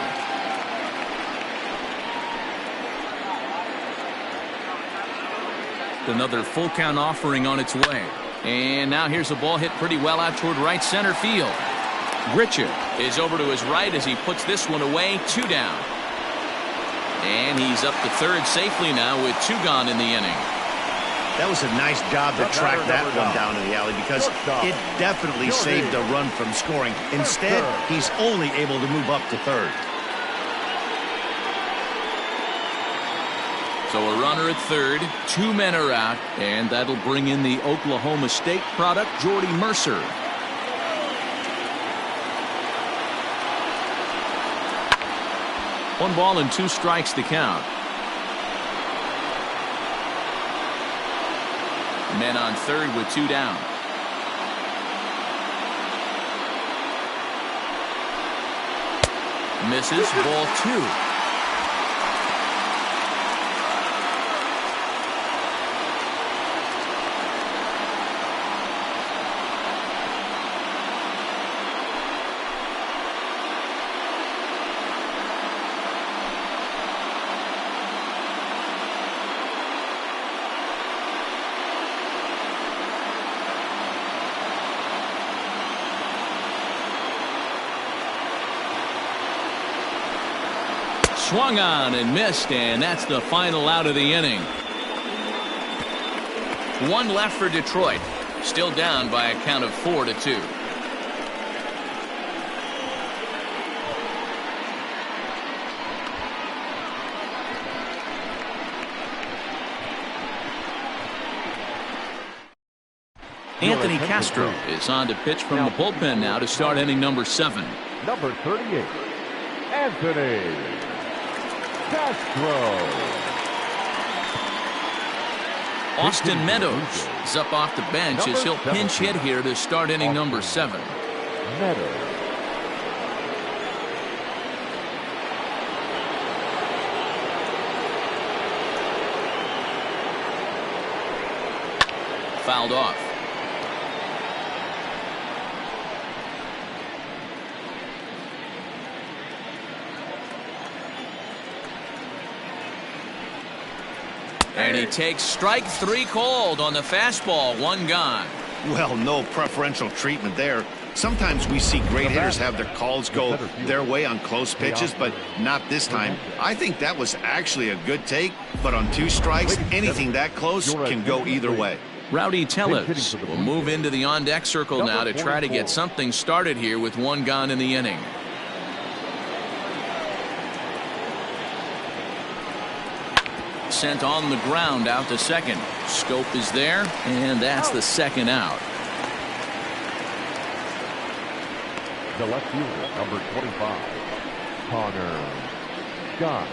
Another full count offering on its way. And now here's a ball hit pretty well out toward right center field. Kkjjggggggg is over to his right as he puts this one away. 2 down. And he's up to third safely now with 2 gone in the inning. That was a nice job to track that one down in the alley because it definitely saved a run from scoring. Instead, he's only able to move up to third. So a runner at third, 2 men are out, and that'll bring in the Oklahoma State product, Jordy Mercer. One ball and 2 strikes to count. Men on third with 2 down. Misses, ball 2. Swung on and missed, and that's the final out of the inning. 1 left for Detroit. Still down by a count of 4-2. Anthony Castro is on to pitch from the bullpen now to start inning number 7. Number 38, Anthony Castro. Austin Meadows is up off the bench as he'll pinch hit here to start inning number 7. Meadows. Fouled off. And he takes strike 3 called on the fastball. 1 gone. Well, no preferential treatment there. Sometimes we see great hitters have their calls go their way on close pitches, but not this time. I think that was actually a good take, but on 2 strikes, anything that close can go either way. Rowdy Tellez will move into the on-deck circle now to try to get something started here with 1 gone in the inning. Sent on the ground out to second. Scope is there, and that's the 2nd out. The left fielder, number 25, Connor Scott.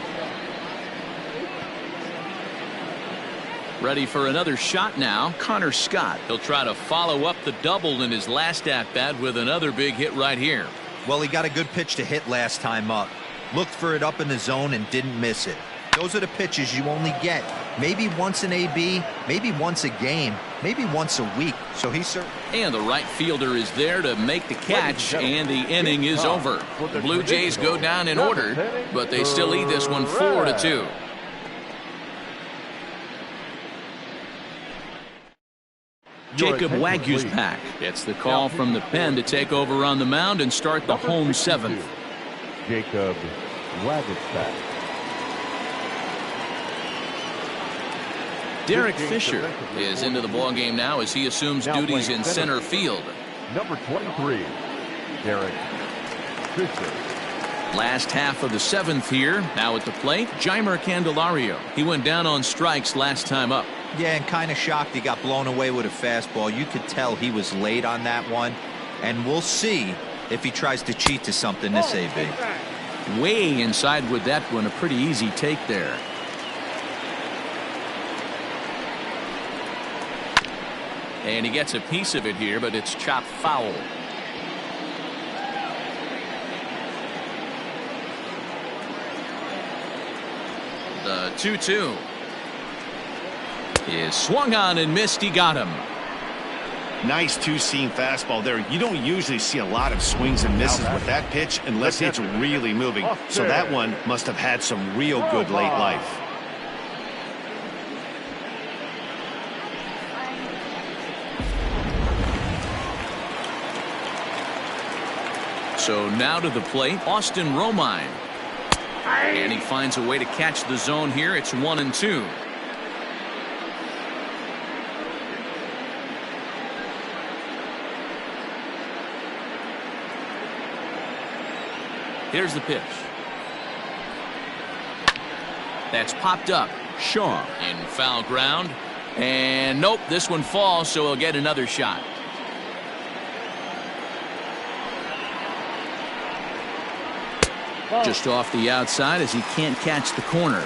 Ready for another shot now, Connor Scott. He'll try to follow up the double in his last at-bat with another big hit right here. Well, he got a good pitch to hit last time up. Looked for it up in the zone and didn't miss it. Those are the pitches you only get maybe once in AB, maybe once a game, maybe once a week. So he's and the right fielder is there to make the catch, and the inning is over. The Blue Jays go down in order, but they still lead this one 4-2. Kkjjgggggg's back. It's the call from the pen to take over on the mound and start the home seventh. Kkjjgggggggg's back. Derek Fisher is into the ballgame now as he assumes duties in center field. Number 23, Derek Fisher. Last half of the seventh here. Now at the plate, Jeimer Candelario. He went down on strikes last time up. Yeah, and kind of shocked he got blown away with a fastball. You could tell he was late on that one. And we'll see if he tries to cheat to something this AB. Way inside with that one. A pretty easy take there. And he gets a piece of it here, but it's chopped foul. The 2-2 is swung on and missed. He got him. Nice two-seam fastball there. You don't usually see a lot of swings and misses with that pitch unless it's really moving. So that one must have had some real good late life. So now to the plate, Austin Romine. And he finds a way to catch the zone here. It's 1-2. Here's the pitch. That's popped up. Shaw in foul ground. And nope, this one falls, so he'll get another shot. Just off the outside as he can't catch the corner.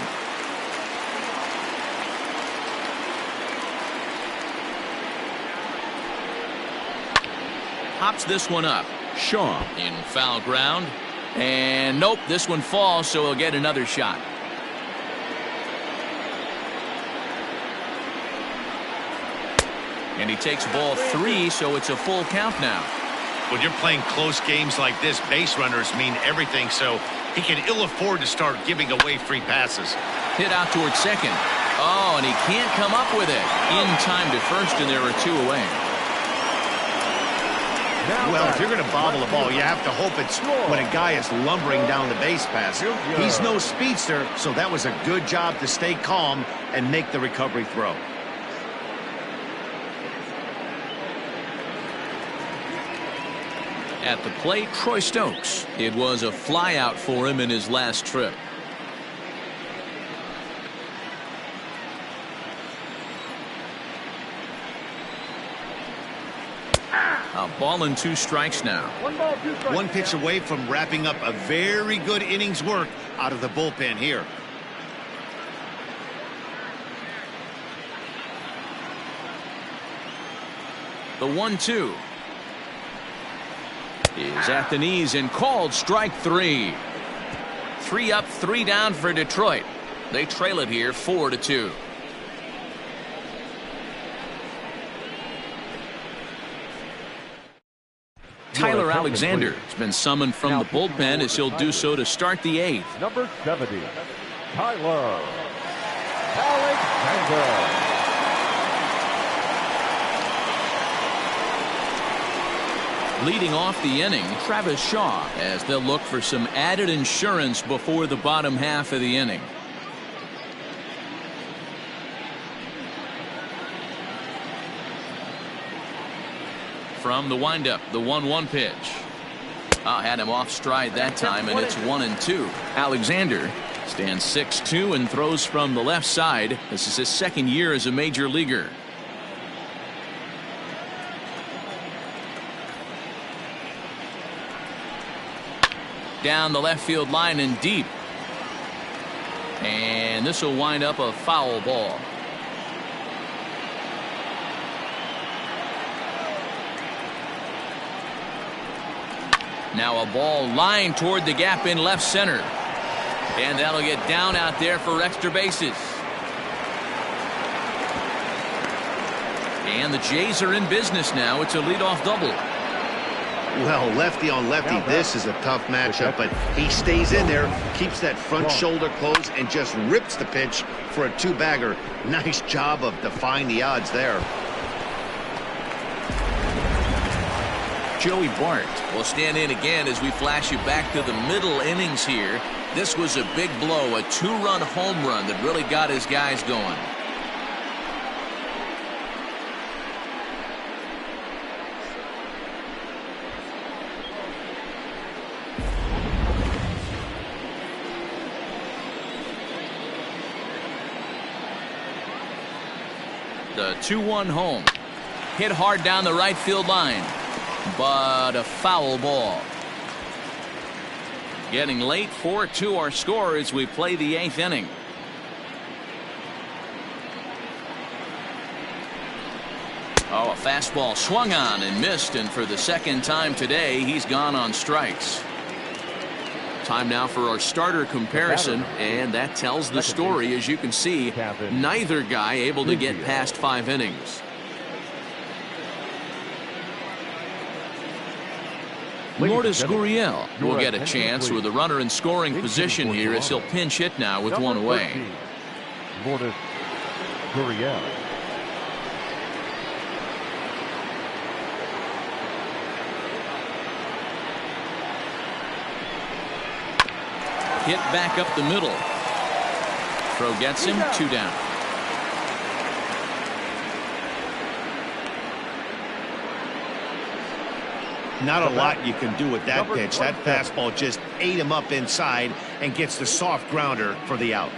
Hops this one up. Shaw in foul ground. And nope, this one falls, so he'll get another shot. And he takes ball 3, so it's a full count now. When you're playing close games like this, base runners mean everything, so he can ill afford to start giving away free passes. Hit out towards second. Oh, and he can't come up with it. In time to first, and there are 2 away. Well, if you're going to bobble the ball, you have to hope it's when a guy is lumbering down the base pass. He's no speedster, so that was a good job to stay calm and make the recovery throw. At the plate, Troy Stokes. It was a flyout for him in his last trip. A ball and 2 strikes now. 1 ball, 2 strikes. One pitch away from wrapping up a very good innings work out of the bullpen here. The 1-2 is at the knees and called strike 3. 3 up, 3 down for Detroit. They trail it here 4-2. Tyler Alexander has been summoned from the bullpen as he'll do so to start the 8th. Number 70, Tyler Alexander. Leading off the inning, Travis Shaw, as they'll look for some added insurance before the bottom half of the inning. From the windup, the 1-1 pitch. Had him off stride that time, and it's 1-2. Alexander stands 6'2" and throws from the left side. This is his 2nd year as a major leaguer. Down the left field line and deep. And this will wind up a foul ball. Now a ball lined toward the gap in left center. And that'll get down out there for extra bases. And the Jays are in business now. It's a leadoff double. Well, lefty on lefty, this is a tough matchup, but he stays in there, keeps that front shoulder closed, and just rips the pitch for a two-bagger. Nice job of defying the odds there. Joey Bart will stand in again as we flash you back to the middle innings here. This was a big blow, a two-run home run that really got his guys going. The 2-1 home. Hit hard down the right field line. But a foul ball. Getting late, 4-2 our score as we play the 8th inning. Oh, a fastball swung on and missed, and for the second time today, he's gone on strikes. Time now for our starter comparison, and that tells the story. As you can see, neither guy able to get past 5 innings. Lourdes Gurriel will get a chance with a runner in scoring position here as he'll pinch hit now with one away. Lourdes Gurriel. Hit back up the middle. Throw gets him, 2 down. Not a lot you can do with that pitch. That fastball just ate him up inside and gets the soft grounder for the out.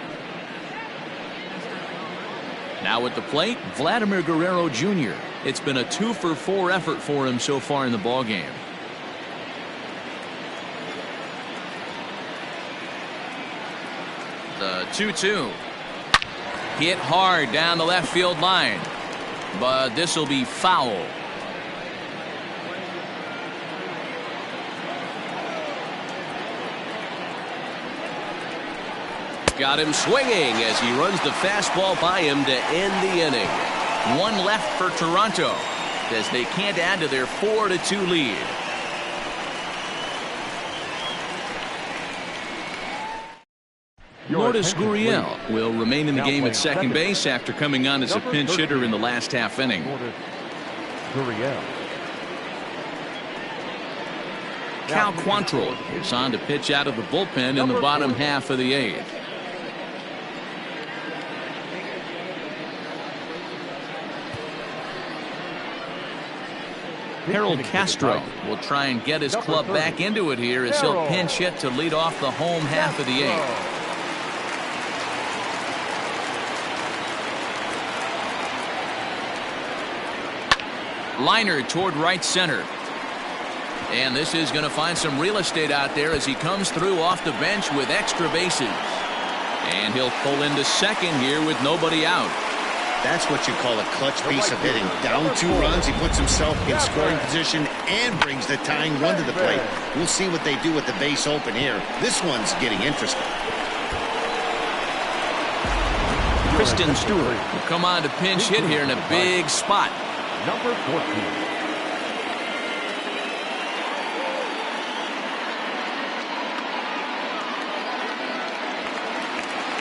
Now at the plate, Vladimir Guerrero Jr. It's been a 2-for-4 effort for him so far in the ballgame. The 2-2. Hit hard down the left field line. But this will be foul. Got him swinging as he runs the fastball by him to end the inning. 1 left for Toronto as they can't add to their 4-2 lead. Lourdes Gurriel will remain in the game at second base after coming on as a pinch hitter in the last half inning. Gurriel. Cal Quantrill is on to pitch out of the bullpen in the bottom half of the 8th. Harold Castro will try and get his club back into it here as he'll pinch hit to lead off the home half of the 8th. Liner toward right center. And this is going to find some real estate out there as he comes through off the bench with extra bases. And he'll pull into second here with nobody out. That's what you call a clutch piece of hitting. Down 2 runs, he puts himself in scoring position and brings the tying run to the plate. We'll see what they do with the base open here. This one's getting interesting. Kristen Stewart will come on to pinch hit here in a big spot. Number 14.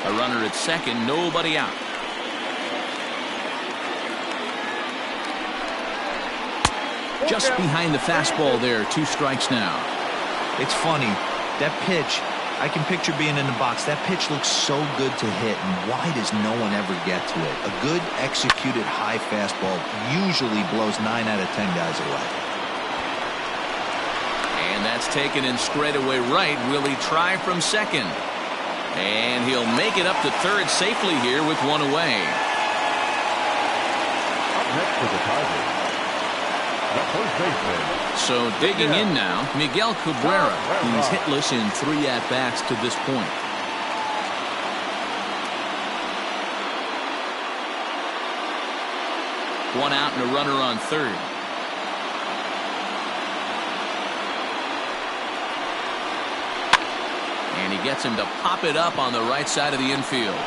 A runner at second, nobody out. Just behind the fastball there, 2 strikes now. It's funny, that pitch, I can picture being in the box. That pitch looks so good to hit, and why does no one ever get to it? A good executed high fastball usually blows 9 out of 10 guys away. And that's taken in straightaway right. Will he try from second? And he'll make it up to third safely here with 1 away. Up next for the Tigers, the first baseman. So digging in now, Miguel Cabrera, who's hitless in 3 at-bats to this point. One out and a runner on third. And he gets him to pop it up on the right side of the infield.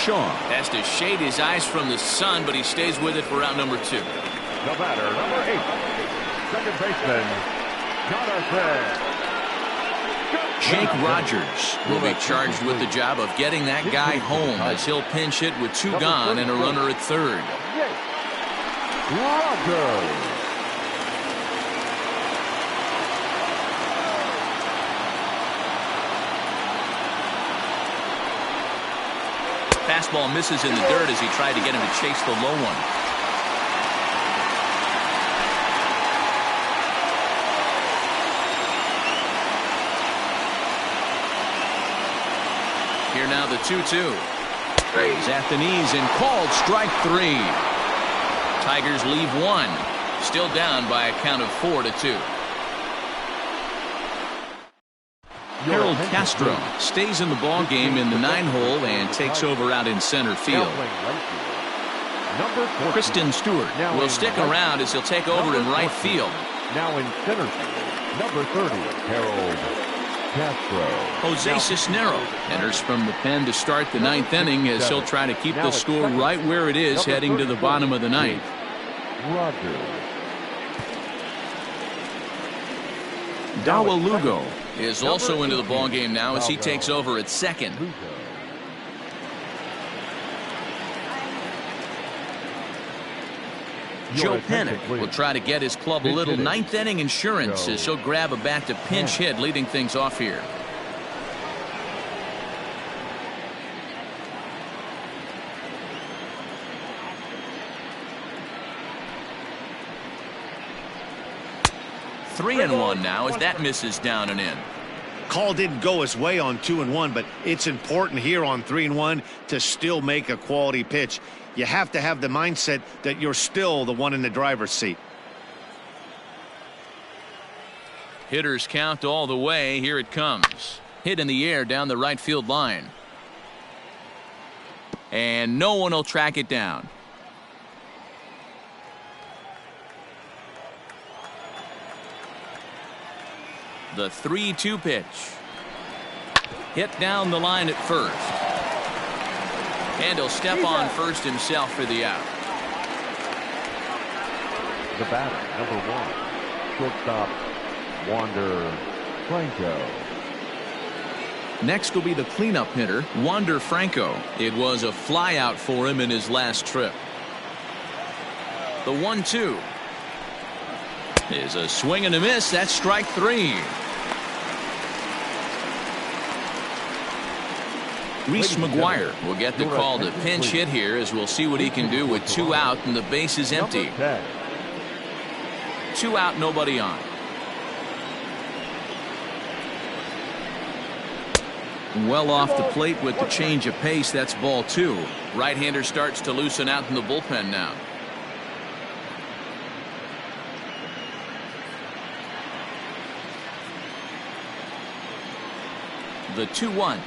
Shaw has to shade his eyes from the sun, but he stays with it for out number 2. The batter, number 8, second baseman, Jonathan. Jake Rogers will be charged with the job of getting that guy home as he'll pinch hit with 2 gone and a runner at third. Rogers. Fastball misses in the dirt as he tried to get him to chase the low one. Here now the 2-2. He's at the knees and called strike 3. Tigers leave 1. Still down by a count of 4-2. Harold Castro stays in the ball game in the 9-hole and takes over out in center field. Kristen Stewart will stick around as he'll take over in right field. Now in center field, number 30, Harold Castro. Jose Cisnero enters from the pen to start the 9th inning as he'll try to keep the score right where it is heading to the bottom of the 9th. Rogers. Dawa Lugo is also into the ball game now as he takes over at second. Joe Pennick will try to get his club a little 9th inning insurance as he'll grab a bat to pinch hit, leading things off here. Three and one now as that misses down and in. Call didn't go his way on 2-1, but it's important here on 3-1 to still make a quality pitch. You have to have the mindset that you're still the one in the driver's seat. Hitters count all the way. Here it comes. Hit in the air down the right field line. And no one will track it down. The 3-2 pitch. Hit down the line at first. And he'll step on first himself for the out. The batter, number 1, shortstop, Wander Franco. Next will be the cleanup hitter, Wander Franco. It was a flyout for him in his last trip. The 1-2 is a swing and a miss. That's strike 3. Reese McGuire will get the call to pinch hit here as we'll see what he can do with 2 out and the base is empty. 2 out, nobody on. Well off the plate with the change of pace. That's ball 2. Right-hander starts to loosen out in the bullpen now. The 2-1.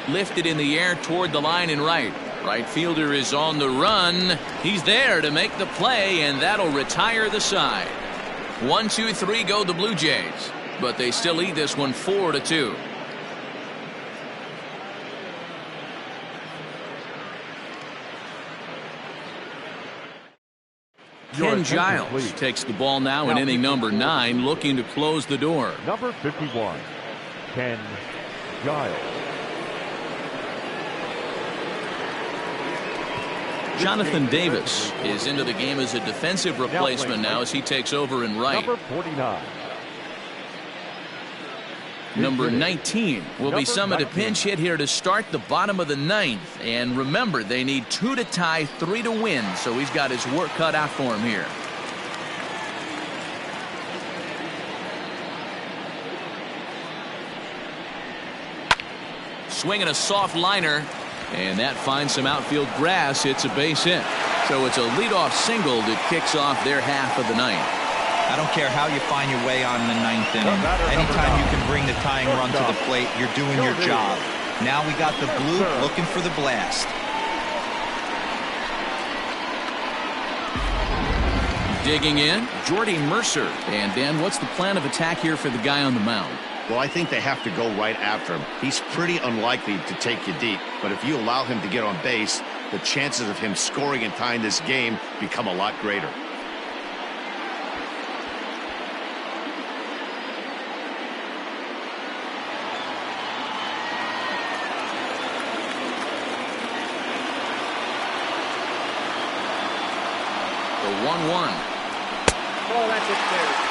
Lifted in the air toward the line in right. Right fielder is on the run. He's there to make the play, and that'll retire the side. 1, 2, 3 go the Blue Jays, but they still lead this one 4-2. Ken Giles takes the ball now in inning number 9, looking to close the door. Number 51, Ken Giles. Jonathan Davis is into the game as a defensive replacement now as he takes over in right. Number 49. Number 19 will be summoned a pinch hit here to start the bottom of the 9th. And remember, they need 2 to tie, 3 to win, so he's got his work cut out for him here. Swinging a soft liner, and that finds some outfield grass. It's a base hit. So it's a leadoff single that kicks off their half of the 9th. I don't care how you find your way on in the 9th inning. Anytime you can bring the tying run to the plate, you're doing your job. Now we got the Blue looking for the blast. Digging in, Jordy Mercer. And Dan, what's the plan of attack here for the guy on the mound? Well, I think they have to go right after him. He's pretty unlikely to take you deep, but if you allow him to get on base, the chances of him scoring and tying this game become a lot greater. The 1-1. Oh, that's it there.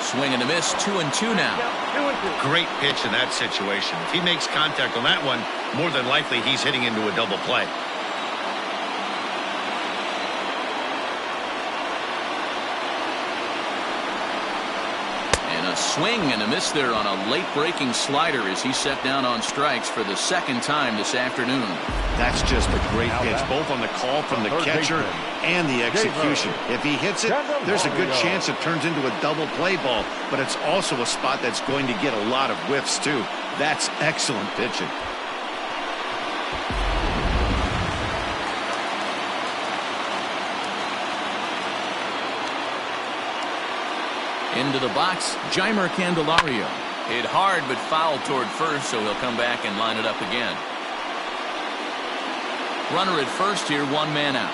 Swing and a miss, 2-2 now. 2-2. Great pitch in that situation. If he makes contact on that one, more than likely he's hitting into a double play. And a swing and a miss there on a late breaking slider as he set down on strikes for the second time this afternoon. That's just a great pitch, both on the call from the catcher and the execution. If he hits it, there's a good chance it turns into a double play ball, but it's also a spot that's going to get a lot of whiffs too. That's excellent pitching. Into the box, Jeimer Candelario. Hit hard but fouled toward first, so he'll come back and line it up again. Runner at first here, one man out.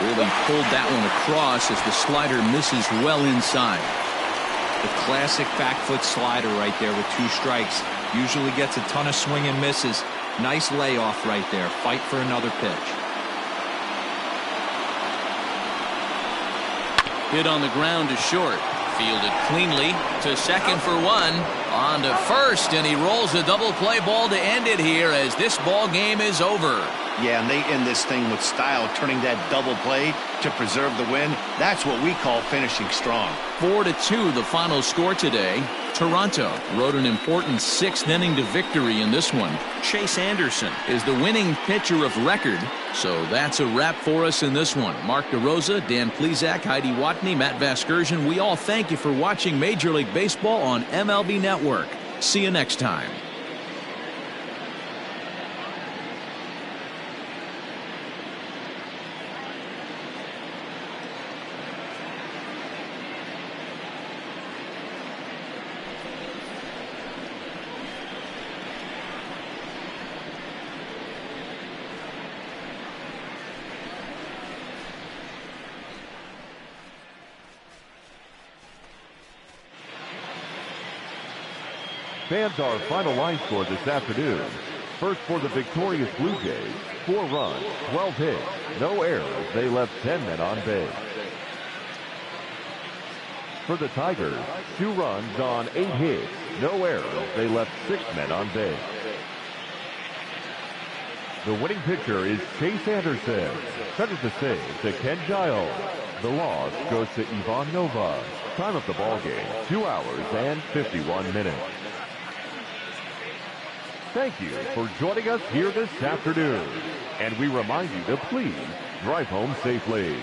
Really pulled that one across as the slider misses well inside. The classic back foot slider right there with 2 strikes. Usually gets a ton of swing and misses. Nice layoff right there. Fight for another pitch. Hit on the ground to short. Fielded cleanly to second for one. On to first, and he rolls a double play ball to end it here as this ball game is over. Yeah, and they end this thing with style, turning that double play to preserve the win. That's what we call finishing strong. 4-2 the final score today. Toronto rode an important 6th inning to victory in this one. Chase Anderson is the winning pitcher of record. So that's a wrap for us in this one. Mark DeRosa, Dan Plesac, Heidi Watney, Matt Vasgersian. We all thank you for watching Major League Baseball on MLB Network. See you next time. Fans, our final line score this afternoon. First for the victorious Blue Jays, 4 runs, 12 hits, no errors. They left 10 men on base. For the Tigers, 2 runs on 8 hits, no errors. They left 6 men on base. The winning pitcher is Chase Anderson. Credit the save to Kkjjggggggg. The loss goes to Ivan Nova. Time of the ball game, 2 hours and 51 minutes. Thank you for joining us here this afternoon. And we remind you to please drive home safely.